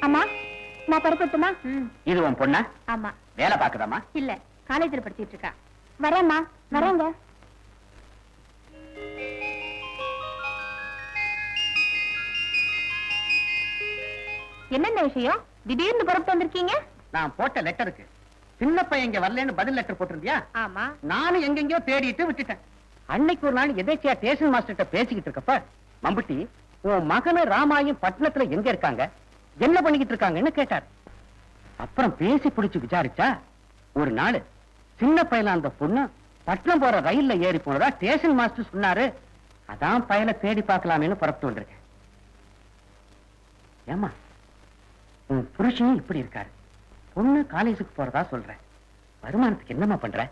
அம்மா, நான் பரப்பட்டுமா? இது உன் பொண்ணா? ஆமா. வேலை பாக்குதாமா? இல்ல, காலேஜ்ல படிச்சிட்டு இருக்கா. வரேம்மா, வரேங்க. என்னென்ன விஷயம்? திடீர்னு புறப்பட்டு வந்திருக்கீங்க? நான் போட்ட லெட்டருக்கு சின்ன பையன் இங்க வரலன்னு பதில் லெட்டர் போட்டிருந்தியா? ஆமா. நானும் எங்கெங்கயோ தேடிட்டு விட்டுட்டேன். அன்னைக்கு ஒரு நாள் எதேச்சியா ஸ்டேஷன் மாஸ்டர்கிட்ட பேசிக்கிட்டு இருக்கப்ப, மம்புட்டி, உன் மகனு ராமாயும் பட்டணத்துல எங்க இருக்காங்க, என்ன பண்ணிக்கிட்டு இருக்காங்கன்னு கேட்டார். அப்புறம் பேசி பிடிச்சு விசாரிச்சா, ஒரு நாள் சின்ன பையல அந்த பொண்ணு பட்டணம் போற ரயில்ல ஏறி போனதா ஸ்டேஷன் மாஸ்டர் சொன்னாரு. அதான் பையனை தேடி பார்க்கலாமேன்னு புறப்பட்டு வந்திருக்கேன். ஏமா, உன் புருஷனும் இப்படி இருக்காரு, பொண்ணு காலேஜுக்கு போறதா சொல்றேன். வருமானத்துக்கு என்னமா பண்ற?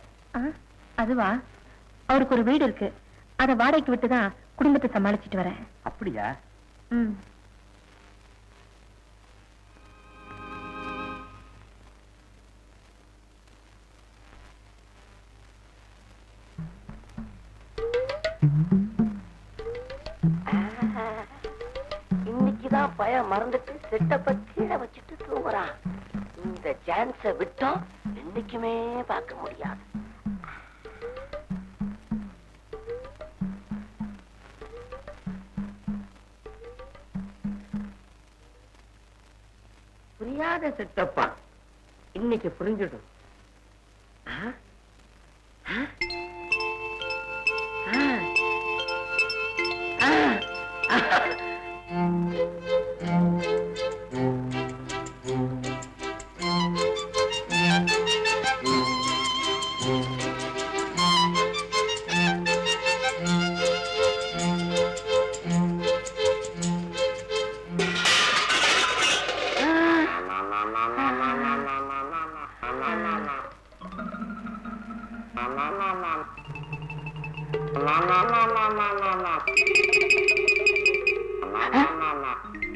அதுவா, அவருக்கு ஒரு வீடு இருக்கு, அத வாடகைக்கு விட்டுதான் குடும்பத்தை சமாளிச்சுட்டு வரேன். அப்படியா? ம். இன்னைக்குதான் பயம் மறந்துட்டு செட்டப்ப கீழே வச்சுட்டு தூங்குறான். இந்த சான்ஸ விட்டோம் என்னைக்குமே பார்க்க முடியாது. புரியாத செட்டப்பா, இன்னைக்கு புரிஞ்சிடும்.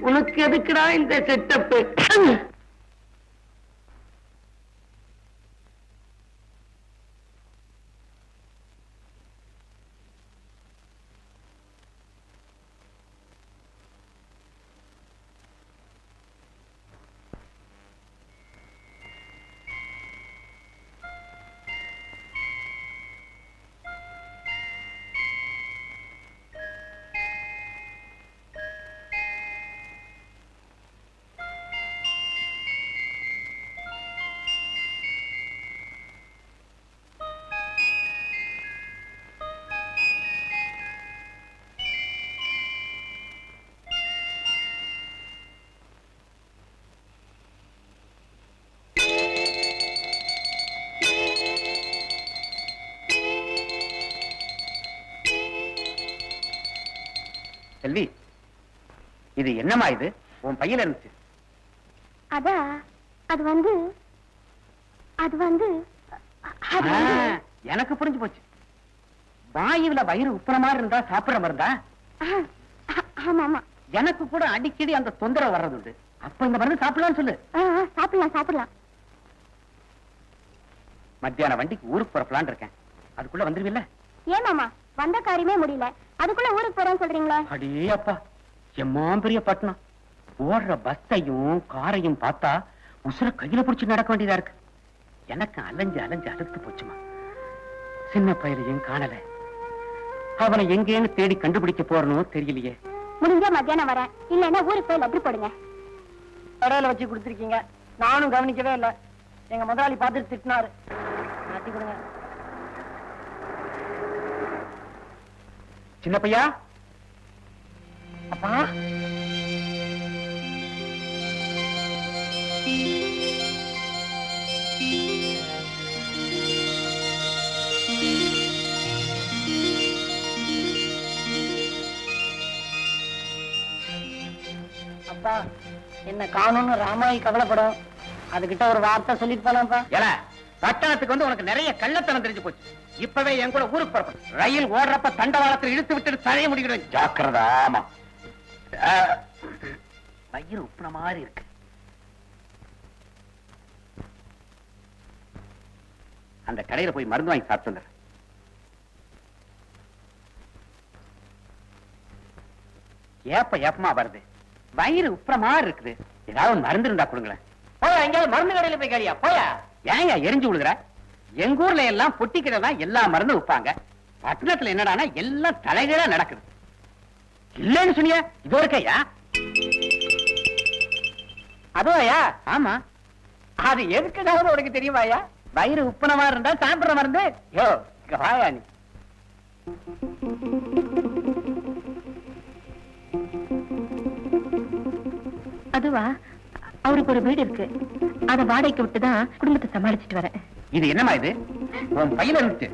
உனக்கு எதுக்குடா இந்த செட்டப்பு? செல்வி, இது என்னம்மா இது உன் பையில இருந்துச்சு? அது வந்து எனக்கு புரிஞ்சு போச்சு. வாயுல வயிறு உப்புற மாதிரி இருந்தா சாப்பிடுற மருந்தா? ஆமா ஆமா, எனக்கு கூட அடிக்கடி அந்த தொந்தரவு வர்றது உண்டு. அப்ப இந்த மருந்து சாப்பிடலாம்னு சொல்லு. சாப்பிடலாம். மத்தியான வண்டிக்கு ஊருக்கு புறப்பலான்னு இருக்கேன். அதுக்குள்ள வந்துருவில்ல? ஏன் மாமா, வந்த காரியமே முடியல, அதுக்குள்ள ஊருக்கு போறேன்னு சொல்றீங்களா? அடே அப்பா, எம்மா பெரிய பட்டணம். ஓடுற பஸ்ஸையும் காரையும் பார்த்தா உசுர கையில பிடிச்சு நடக்க வேண்டியதா இருக்கு. எனக்கு அலைஞ்சு அழுத்து போச்சுமா. சின்ன பையனையும் காணல. அவனை எங்கேன்னு தேடி கண்டுபிடிக்க போறனும் தெரியலையே. முடிஞ்சா மத்தியானம் வரேன், இல்லன்னா ஊருக்கு போய் லட்டு போடுங்க. கடையில வச்சு கொடுத்துருக்கீங்க, நானும் கவனிக்கவே இல்லை. எங்க முதலாளி பார்த்துட்டு திட்டினாரு. மாத்தி கொடுங்க. சின்ன பையா, அப்பா, அப்பா, என்ன காணும்னு ராமாயி கவலைப்படும். அதுகிட்ட ஒரு வார்த்தை சொல்லிட்டு போலாம்ப்பா. ஏல, பட்டணத்துக்கு வந்து உனக்கு நிறைய கள்ளத்தனம் தெரிஞ்சு போச்சு. இப்பவே என் கூட ஊருக்கு புறப்படும். ரயில் ஓடுறப்ப தண்டவாளத்தில் இழுத்து விட்டு தலைய முடிக்கிறேன். ஜாக்கிரதா. ஆமா, வயிறு உப்புன மாதிரி இருக்கு. அந்த கடையில போய் மருந்து வாங்கி சாப்பிட்டு. ஏப்பமா வருது, வயிறு உப்புற மாதிரி இருக்குது. ஏதாவது மருந்து இருந்தா கொடுங்களேன். போயா, எங்கேயாவது மருந்து கடையில போய் கேளியா? போயா. ஏங்க எரிஞ்சு விழுதுற? எங்க ஊர்ல எல்லாம் பொட்டிக்கிறதா எல்லா மருந்தும் விற்பாங்க. பட்டணத்துல என்னடானா எல்லாம் தலைகீழா நடக்குது. இல்லன்னு சொன்னிய, இதோ இருக்கையா? அதுவாயா? ஆமா. அது எதுக்குதாவது உனக்கு தெரியுமாயா? வயிறு உப்பனமா இருந்தா சாப்பிடுற மருந்து. யோ, இங்க வாயா நீ. அதுவா, அவருக்கு ஒரு வீடு இருக்கு, அத வாடகைக்கு விட்டுதான் குடும்பத்தை சமாளிச்சுட்டு வரேன். இது என்னமா இது உன் பையில இருந்துச்சு?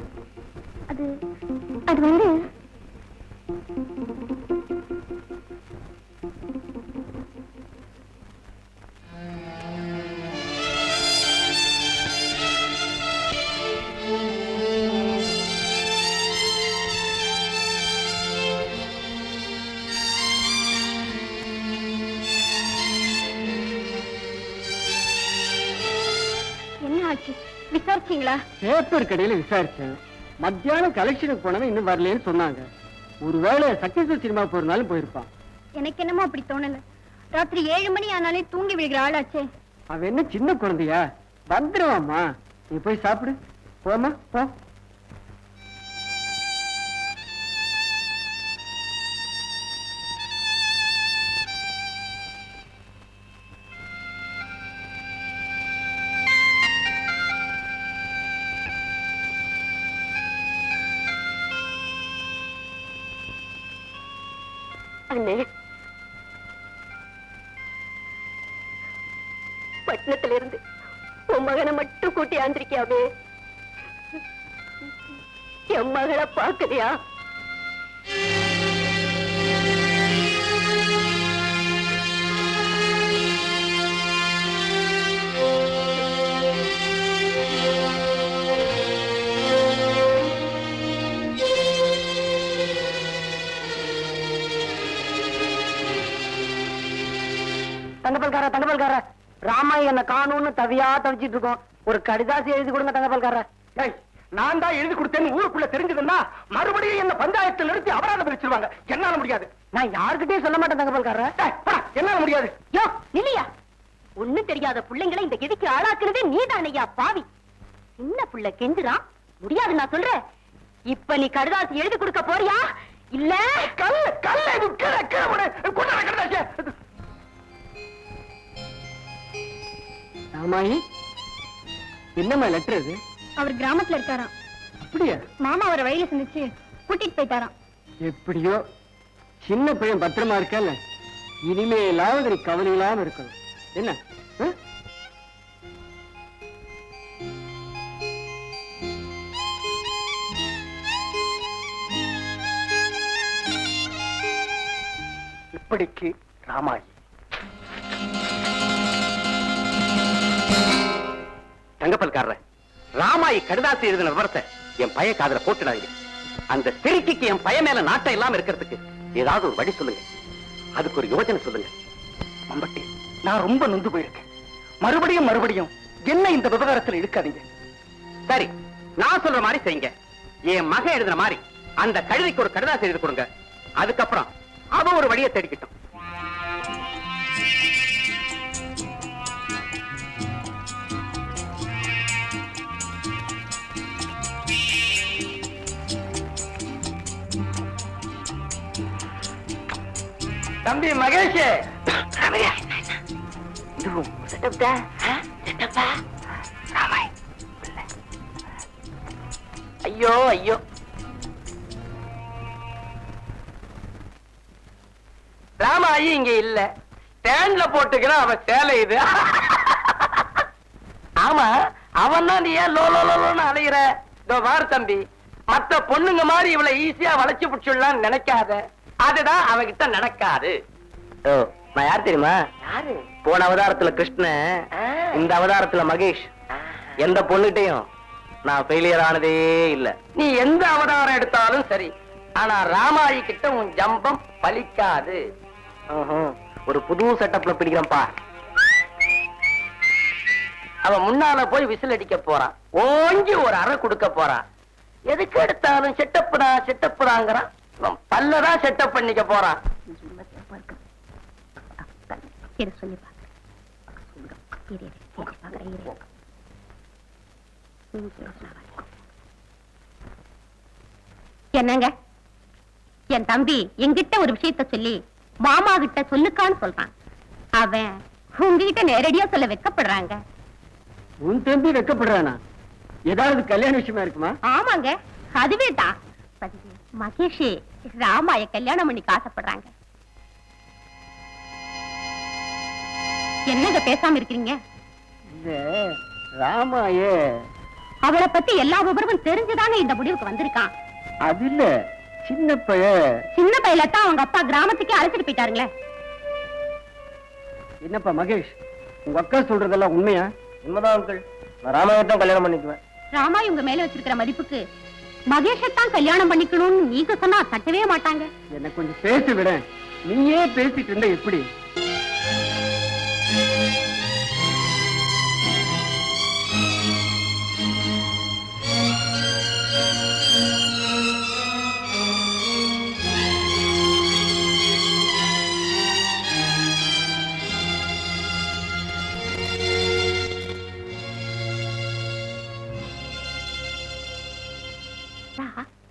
அது வந்து என்ன ஆச்சு, விசாரிச்சீங்களா? பேப்பர் கடையில விசாரிச்சேன். மத்தியானம் கலெக்ஷனுக்கு போனவன் இன்னும் வரலன்னு சொன்னாங்க. ஒருவேளை சக்சஸ் சினிமா போறனாலும் போயிருப்பான். எனக்கு என்னமோ அப்படி தோணல. ராத்திரி 7 மணி ஆனாலே தூங்கி விழுகிற ஆளாச்சே. அவன் என்ன சின்ன குழந்தையா? வந்துருவாமா. நீ போய் சாப்பிடு. போமா போ. அண்ணே, பட்டணத்துல இருந்து உன் மகனை மட்டும் கூட்டி ஆந்திருக்கியாவே, என் மகளை பாக்கலையா? தங்கப்பல்கார, ராமாயி என்ன காணும்னு தவியா தவிச்சிட்டு இருக்கோம். ஒரு கடிதாசி எழுதி கொடுங்க தங்கப்பல்கார. நான் தான் எழுதி கொடுத்தேன்னு ஊருக்குள்ள தெரிஞ்சதுன்னா மறுபடியும் என்ன பஞ்சாயத்தில் நிறுத்தி அபராதம் பிரிச்சிருவாங்க. என்னால முடியாது. நான் யாருக்கிட்டயும் சொல்ல மாட்டேன் தங்கப்பல்கார. என்னால முடியாது. யோ இல்லையா, ஒண்ணும் தெரியாத பிள்ளைங்களை இந்த கெதிக்கு ஆளாக்குறதே நீதானையா பாவி. சின்ன புள்ள கெஞ்சுறான், முடியாது நான் சொல்றேன். இப்ப நீ கடிதாசி எழுதி கொடுக்க போறியா இல்ல? ராமாயி, என்னம்மா லெட்டர் இது? அவர் கிராமத்துல இருக்காராம். அப்படியா? மாமா அவரை வழியில சந்திச்சு கூட்டிட்டு போயிட்டாராம். எப்படியோ சின்ன பையன் பத்திரமா இருக்கல. இனிமேலாவது நீ கவலை இல்லாம இருக்கணும். என்ன? இப்படிக்கு ராமாயி. தங்கப்பல்காரர், ராமாயி கடுதாசி எழுதின விவரத்தை என் பைய காதுல போட்டுடாதீங்க. அந்த சிறுக்கிக்கு என் பைய மேல நாட்டம் இல்லாம இருக்கிறதுக்கு ஏதாவது ஒரு வழி சொல்லுங்க. அதுக்கு ஒரு யோசனை சொல்லுங்க. மம்பட்டி, நான் ரொம்ப நொந்து போயிருக்கேன். மறுபடியும் என்ன இந்த விவகாரத்தில் இழுக்காதீங்க. சரி, நான் சொல்ற மாதிரி செய்யுங்க. என் மகன் எழுதுன மாதிரி அந்த கழுதைக்கு ஒரு கடுதாசி எழுதி கொடுங்க. அதுக்கப்புறம் அவ ஒரு வழியை தேடிக்கிட்டோம். தம்பி மகேஷ், ஐயோ ஐயோ, ராமாயி இங்க இல்ல. ஸ்டாண்ட்ல போட்டுக்கிற அவன் சேலை இது. ஆமா, அவன் தான் நீ ஏன் லோ லோ லோன்னு அலையிற? இதோ வாரு தம்பி, மத்த பொண்ணுங்க மாதிரி இவ்வளவு ஈஸியா வளைச்சு பிடிச்சிடலாம்னு நினைக்காத. அதுதான் அவகிட்ட நடக்காது. நான் யார் தெரியுமா? யாரு? போன அவதாரத்துல கிருஷ்ணன், இந்த அவதாரத்துல மகேஷ். எந்த பொண்ணுகிட்டையும் நான் ஃபெயிலியர் ஆனதே இல்ல. நீ எந்த அவதாரம் எடுத்தாலும் சரி, ஆனா ராமாயி கிட்ட உன் ஜம்பம் பலிக்காது. ஒரு புது செட்டப்ல பிடிக்கிறப்பா. அவன் முன்னால போய் விசில் அடிக்க போறான். ஓங்கி ஒரு அறை கொடுக்க போறான். எதுக்கு எடுத்தாலும் செட்டப்புடாங்கிறான். பல்லதான் செட்டப் பண்ணிக்க போறான். என்னங்க, என் தம்பி என்கிட்ட ஒரு விஷயத்த சொல்லி மாமா கிட்ட சொல்லுக்கான்னு சொல்றான். அவன் உங்ககிட்ட நேரடியா சொல்ல வெக்கப்படுறாங்க. உன் தம்பி வெக்கப்படுறானா? ஏதாவது கல்யாண விஷயமா இருக்குமா? ஆமாங்க, அதுவே தான். மகேஷ் ராமாய கல்யாணம் பண்ணி ஆசைப்படுறாங்க. என்னங்க பேசாம இருக்கிறீங்க? ராமாயே அவளை பத்தி எல்லா விவரமும் தெரிஞ்சுதாங்க இந்த முடிவுக்கு வந்திருக்கான். அது இல்ல, சின்ன பையலத்தான் அவங்க அப்பா கிராமத்துக்கே அழைச்சிட்டு போயிட்டாருங்களே. என்னப்பா மகேஷ், உங்க அக்கா சொல்றதெல்லாம் உண்மையா? உண்மைதான் அங்கிள். நான் ராமாயத்தான் கல்யாணம் பண்ணிக்குவேன். ராமாய் உங்க மேல வச்சிருக்கிற மதிப்புக்கு மகேஷத்தான் கல்யாணம் பண்ணிக்கணும்னு நீங்க சொன்னா தட்டவே மாட்டாங்க. என்ன கொஞ்சம் பேச விட. நீயே பேசிட்டு இருந்த எப்படி?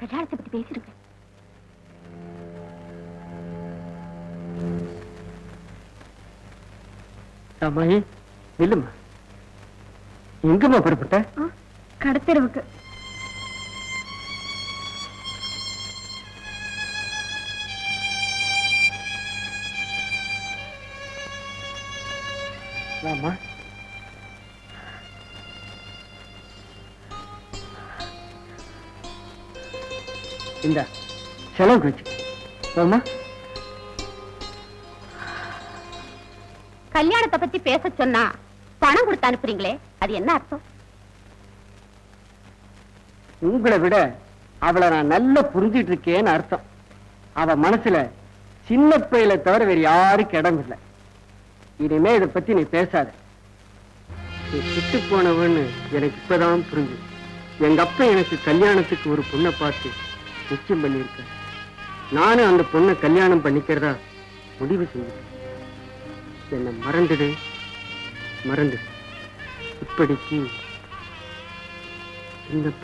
கல்யாணத்தை பத்தி பேசிருக்க. ராமாயி, இல்லம்மா. எங்கம்மா புறப்பட்ட? கடத்தெருவுக்கு. ராமா, இந்த செலவுக்கு வச்சு. ராமா, கல்யாணத்தை பத்தி பேச சொன்னா பணம் கொடுத்து அனுப்புறீங்களே, அது என்ன அர்த்தம்? உங்களை விட அவளை நான் நல்லா புரிஞ்சிட்டு இருக்கேன்னு அர்த்தம். அவ மனசுல சின்ன பையில தவிர வேற யாருக்கு இடம் இல்லை. இனிமே இதை பத்தி நீ பேசாத. நீ விட்டு போனவன்னு எனக்கு இப்பதான் புரிஞ்சு. எங்க அப்பா எனக்கு கல்யாணத்துக்கு ஒரு பொண்ணை பார்த்து நிச்சயம் பண்ணியிருக்க. நானும் அந்த பொண்ணை கல்யாணம் பண்ணிக்கிறதா முடிவு செஞ்சேன். என்ன மறந்துடு. இப்படிக்கு சின்ன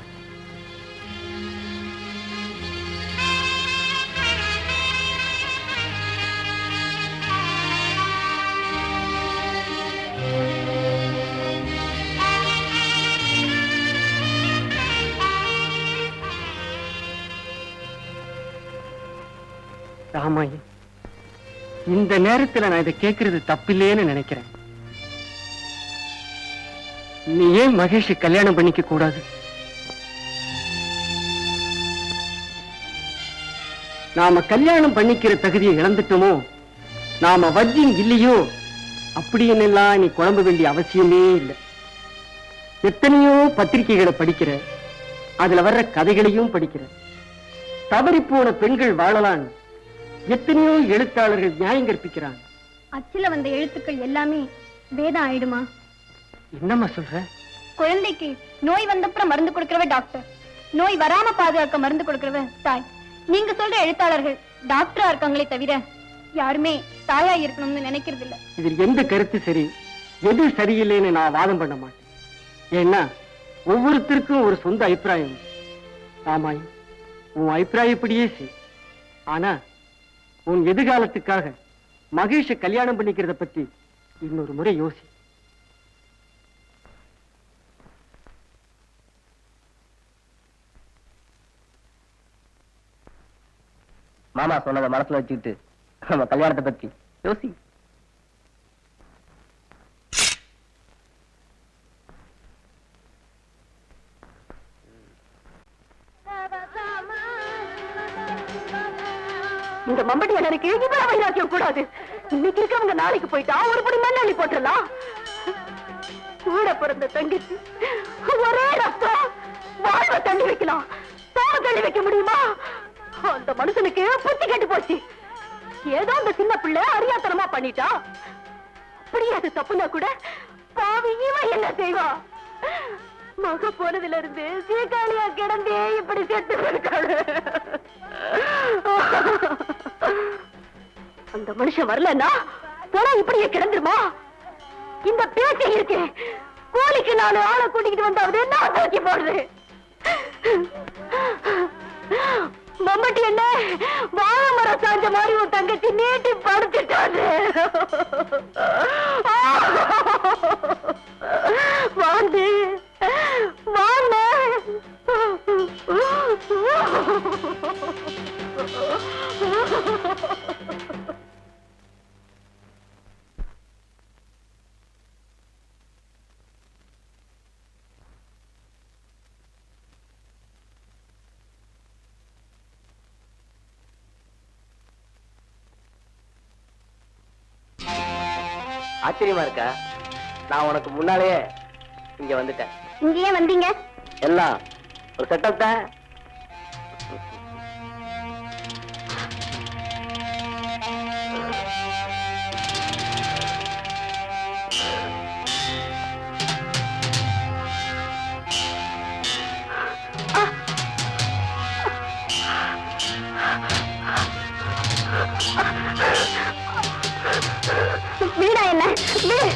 ராமாயி, இந்த நேரத்துல நான் இதை கேட்கறது தப்பில்லைன்னு நினைக்கிறேன். நீ ஏன் மகேஷ் கல்யாணம் பண்ணிக்க கூடாது? நாம கல்யாணம் பண்ணிக்கிற தகுதியை இழந்துட்டோமோ நாம வர்ஜின் இல்லையோ அப்படின்னெல்லாம் நீ குழம்ப வேண்டிய அவசியமே இல்லை. எத்தனையோ பத்திரிகைகளை படிக்கிற, அதுல வர்ற கதைகளையும் படிக்கிற. தவறிப்போன பெண்கள் வாழலாம் எத்தனையோ எழுத்தாளர்கள் நியாயம் கற்பிக்கிறாங்க. அச்சில வந்த எழுத்துக்கள் எல்லாமே வேதம் ஆயிடுமா? என்னம்மா சொல்ற? குழந்தைக்கு நோய் வந்தப்புறம் மருந்து கொடுக்கிறவ டாக்டர், நோய் வராம பாதுகாக்க மருந்து கொடுக்கிறவ தாய். நீங்க சொல்ற எழுத்தாளர்கள் டாக்டரா இருக்காங்களே தவிர யாருமே தாயா இருக்கணும்னு நினைக்கிறது இல்ல. இதில் எந்த கருத்து சரி எது சரியில்லைன்னு நான் வாதம் பண்ண மாட்டேன். ஏன்னா ஒவ்வொருத்தருக்கும் ஒரு சொந்த அபிப்பிராயம். ஆமாய், உன் அபிப்பிராயப்படியே செய். ஆனா உன் எதிர்காலத்துக்காக மகேஷ கல்யாணம் பண்ணிக்கிறத பத்தி இன்னொரு முறை யோசி. மாமா சொன்னதை மனசுல வச்சுக்கிட்டு நம்ம கல்யாணத்தை பத்தி யோசி. இந்த மம்பட்டி எனக்கு இவ்வளவு வைராக்கியம் கூடாது. இன்னைக்கு இருக்கவங்க நாளைக்கு போயிட்டா ஒரு படி மண்ணள்ளி போட்டுடலாம். கூட பிறந்த தங்கச்சி ஒரே ரத்தம், வாழ்வ தள்ளி வைக்கலாம், தாவ தள்ளி வைக்க முடியுமா? அந்த மனுஷனுக்கு புத்தி கெட்டு போச்சு. ஏதோ அந்த சின்ன பிள்ளை அறியாத்தனமா பண்ணிட்டா. அப்படியே அது தப்புனா கூட பாவி இவன் என்ன செய்வா? மக போனதுல இருந்து சீக்காளியா கிடந்தே இப்படி செத்து இருக்காரு. அந்த மனுஷன் வரலன்னா போனா இப்படியே கிடந்துருமா? இந்த பேச்சை இருக்கு. கோழிக்கு 4 ஆளை கூட்டிக்கிட்டு வந்தாவது நான் தூக்கி போடுது. மம்மட்டி என்ன வாழை மரம் சாஞ்ச மாதிரி உன் தங்கச்சி நீட்டி படுத்துட்டாரு. வாழ்ந்து வாழ்ந்த ஆச்சரியமா இருக்கா? நான் உனக்கு முன்னாலேயே இங்க வந்துட்டேன். இங்க ஏன் வந்தீங்க? எல்லாம் ஒரு செட்டப் தான். வீடா என்ன வீடு?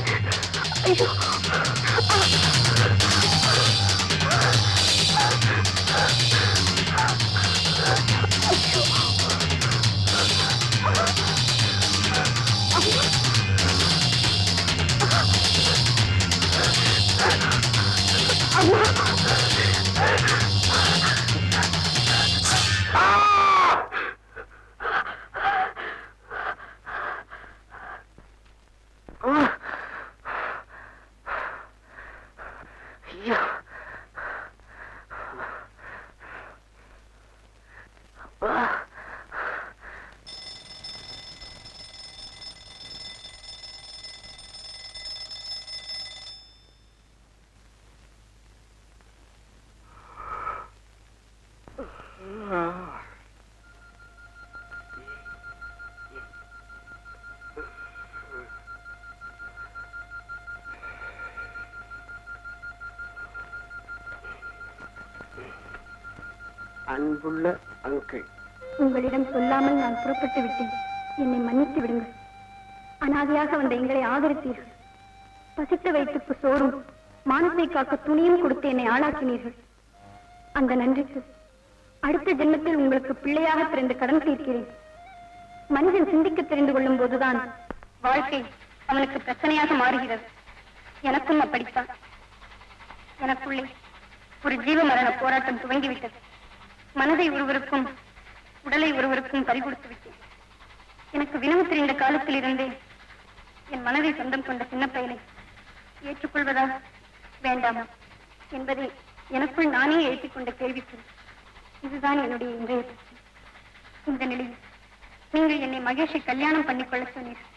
ஐயோ, அன்புள்ள அங்கிள், உங்களிடம் சொல்லாமல் நான் புறப்பட்டு விட்டேன். என்னை மன்னித்து விடுங்கள். அனாதையாக வந்த எங்களை ஆதரித்தீர்கள். பசித்த வயிற்றுக்கு சோறும் மானத்தை காக்க துணியும் கொடுத்து என்னை ஆளாக்கினீர்கள். அந்த நன்றிக்கு அடுத்த ஜென்மத்தில் உங்களுக்கு பிள்ளையாக பிறந்து கடன் தீர்க்கிறேன். மனிதன் சிந்திக்க தெரிந்து கொள்ளும் போதுதான் வாழ்க்கை அவனுக்கு பிரச்சனையாக மாறுகிறது. எனக்கும் அப்படித்தான். எனக்குள்ளே ஒரு ஜீவ மரண போராட்டம் துவங்கிவிட்டது. மனதை ஒருவருக்கும் உடலை ஒருவருக்கும் பறிகொடுத்து விட்டேன். எனக்கு வினவு தெரிந்த காலத்தில் இருந்தே என் மனதை சொந்தம் கொண்ட சின்ன பையனை ஏற்றுக்கொள்வதா வேண்டாமா என்பதை எனக்குள் நானே எழுதிக் கொண்ட கேள்விக்குள். இதுதான் என்னுடைய இன்றைய பிரச்சனை. இந்த நிலையில் நீங்கள் என்னை மகேஷை கல்யாணம் பண்ணிக்கொள்ள சொன்னீர்கள்.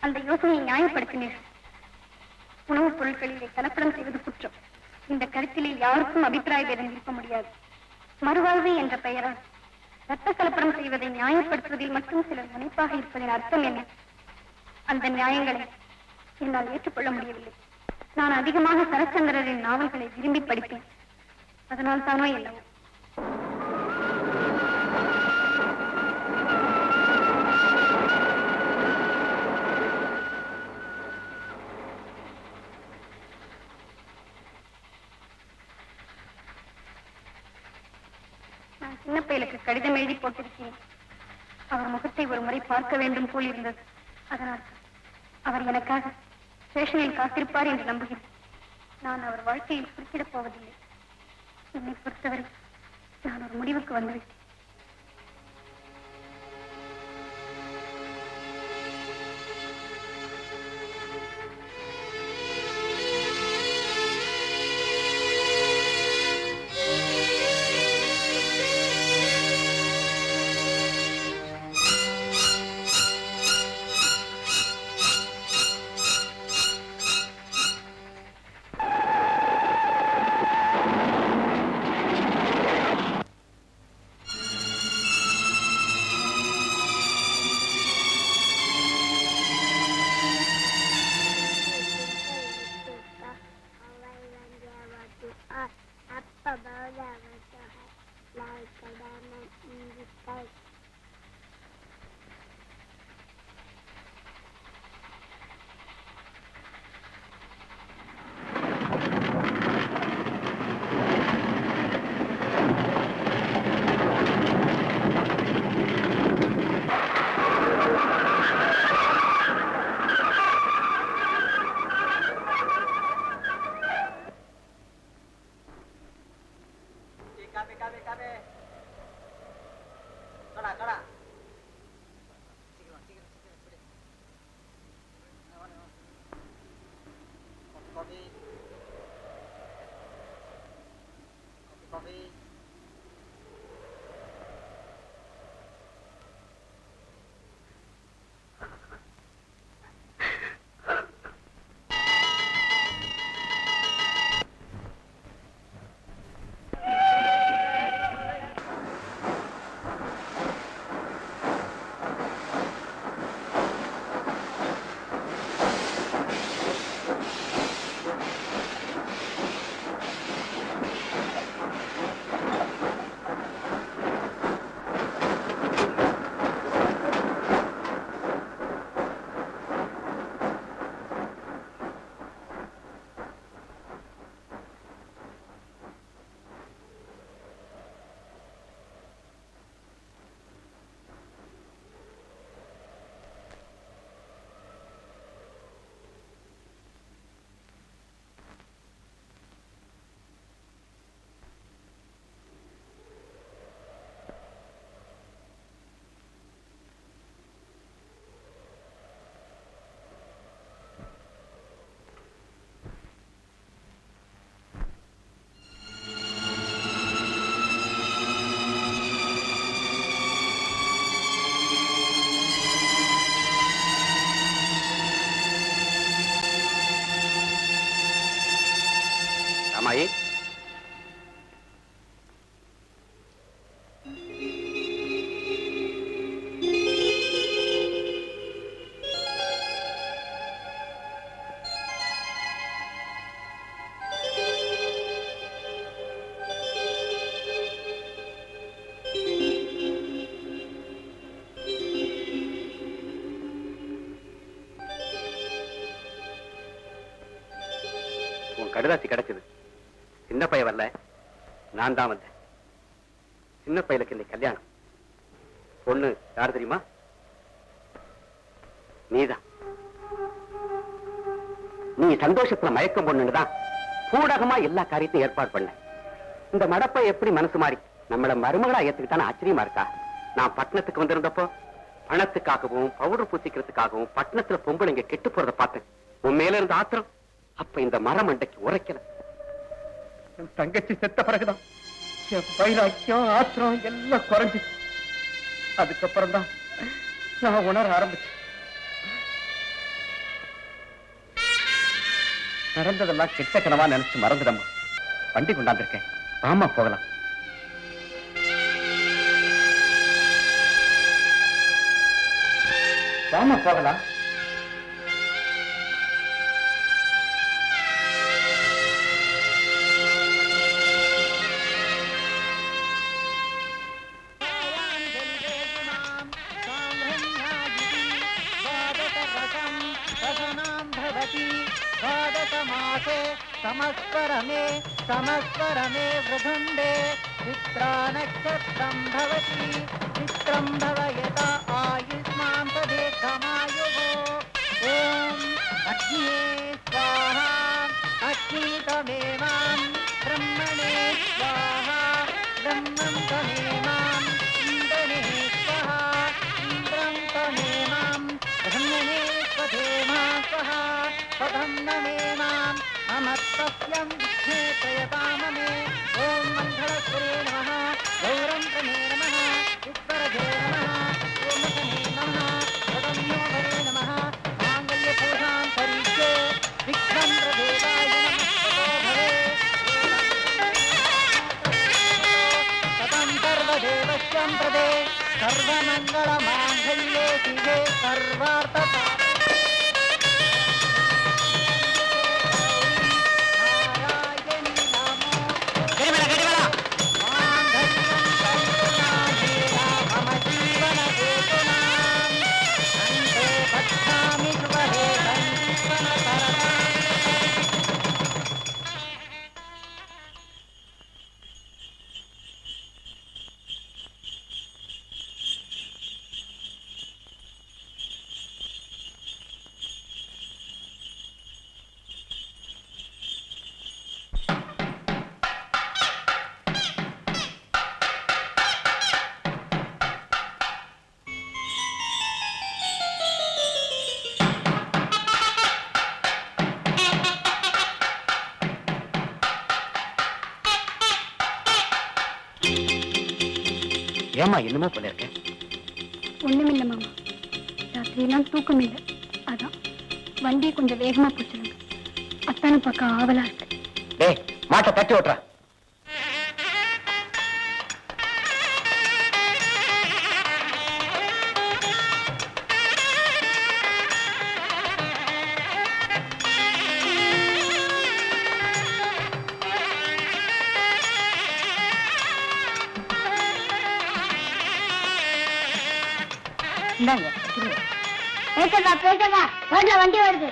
அந்த யோசனையை நியாயப்படுத்தினீர்கள். உணவுப் பொருட்களிலே கலப்படம் செய்வது குற்றம். இந்த கருத்திலே யாருக்கும் அபிப்பிராய பேதம் இருக்க முடியாது. மறுவாழ்வு என்ற பெயரால் ரத்த கலப்படம் செய்வதை நியாயப்படுத்துவதில் மட்டும் சிலர் முனைப்பாக இருப்பதின் அர்த்தம் என்ன? அந்த நியாயங்களை என்னால் ஏற்றுக்கொள்ள முடியவில்லை. நான் அதிகமாக சரச்சந்திரரின் நாவல்களை விரும்பி படிப்பேன். அதனால் தானோ என்னவோ. நான் சின்ன பயலுக்கு கடிதம் எழுதி போட்டிருக்கிறேன். அவர் முகத்தை ஒரு முறை பார்க்க வேண்டும் போல் இருந்தது. அதனால் அவர் எனக்காக ஸ்டேஷனில் காத்திருப்பார் என்று நம்புகிறேன். நான் அவர் வாழ்க்கையில் குறுக்கிடப் போவதில்லை. என்னை பொறுத்தவரை நான் ஒரு முடிவுக்கு வந்துவிட்டேன். ராமாயி, உன் கடுதாசி கிடைச்சது. சின்ன பையன் வரல, நான் தான் வந்தேன். சின்ன பையலுக்கு இன்னைக்கு கல்யாணம். பொண்ணு யார் தெரியுமா? நீதான். நீ சந்தோஷத்துல மயக்கம் பொண்ணுதான் பூடகமா எல்லா காரியத்தையும் ஏற்பாடு பண்ண. இந்த மடப்பை எப்படி மனசு மாறி நம்மள மருமகளா ஏத்துக்கிட்டான்னு ஆச்சரியமா இருக்கா? நான் பட்டணத்துக்கு வந்திருந்தப்போ பணத்துக்காகவும் பவுடர் பூசிக்கிறதுக்காகவும் பட்டணத்துல பொம்பளைங்க கெட்டு போறதை பார்த்தேன். உன் மேல இருந்த ஆத்திரம் அப்ப இந்த மரம் அண்டைக்கு உரைக்கல. என் தங்கச்சி செத்த பிறகுதான் என் வைராக்கியம் ஆத்திரம் எல்லாம் குறைஞ்சு. அதுக்கப்புறம் தான் நான் உணர ஆரம்பிச்சேன். நடந்ததெல்லாம் கெட்ட கனவா நினைச்சு மறந்துடமா. வண்டி கொண்டாந்துருக்கேன், ஆமா போகலாம். வாமா போகலாம். समस्वरमे समस्वरमे वृधुण्डे चित्रा नक्षत्रं भवति चित्रं भवयता आयुष्मान् तदेकमायुः ॐ अग्ने स्वाहा अग्नितमेवां ब्रह्मणे स्वाहा ब्रह्मं तमेवां इन्द्रणे स्वाहा इन्द्रं तमेवां ब्रह्मणे स्वधेमा स्वाहा स्वधं नमेमाम् अमत्सस्यं विघ्ने प्रयताममे ॐ मङ्गलस्वरे नमः गौरन्त्रमे नमः विश्वरजे नमः ओमकने नमः वदन्योभवे नमः माङ्गल्यपूजां करिष्ये विघ्नं प्रदेवाय नमः भवे सतं सर्वदेवस्यं प्रदे सर्वमङ्गलमाङ्गल्ये शिवे सर्वार्थसाधके ஏமா என்னமோ போல இருக்க? ஒண்ணுமில்ல மாமா, ராத்திரியெல்லாம் தூக்கம் இல்லை. அதான் வண்டியை கொஞ்சம் வேகமா போச்சுருங்க. அத்தான பக்கம் ஆவலா இருக்கு. டேய், மாட்டை தட்டி ஓட்டுறா. பேசவா பேசவா, ரோட்ல வண்டி வருது.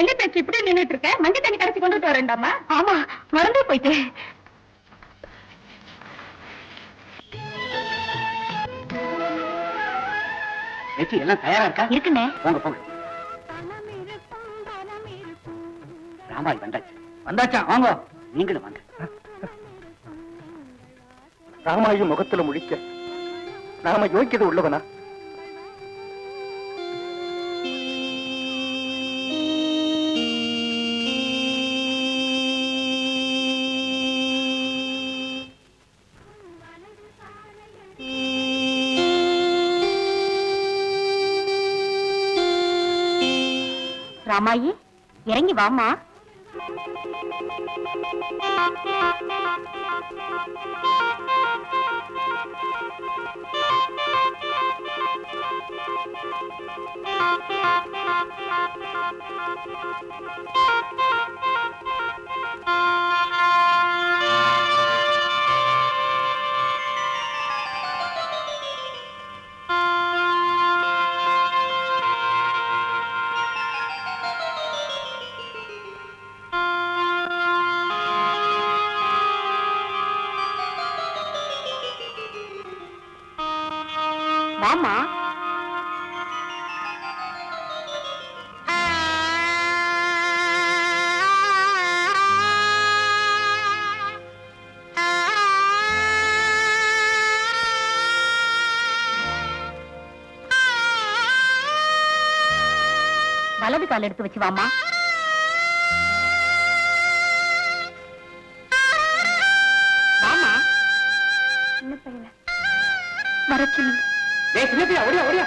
என்ன பேச்சு இப்படி நின்னுட்டு இருக்க? மஞ்சள் தண்ணி கரைச்சி கொண்டுட்டு வரேன்டாமா. ஆமா, மறந்தே போயிட்டு. எல்லாம் தயாரா இருக்கா? இருக்குண்ணே. போங்க போங்க. ராமாய் வந்தாச்சு. வந்தாச்சா? வாங்க. நீங்களும் வாங்க. ராமாயி முகத்துல முழிக்க நாம யோக்கியது உள்ளவனா? ராமாயி, இறங்கி வாமா. வாமா. வலது கால் எடுத்து வச்சு வாமா. வாமா. சின்ன பையல வர சொல்லுங்க. டேய் சின்னப்பியா, ஓடியா ஓடியா.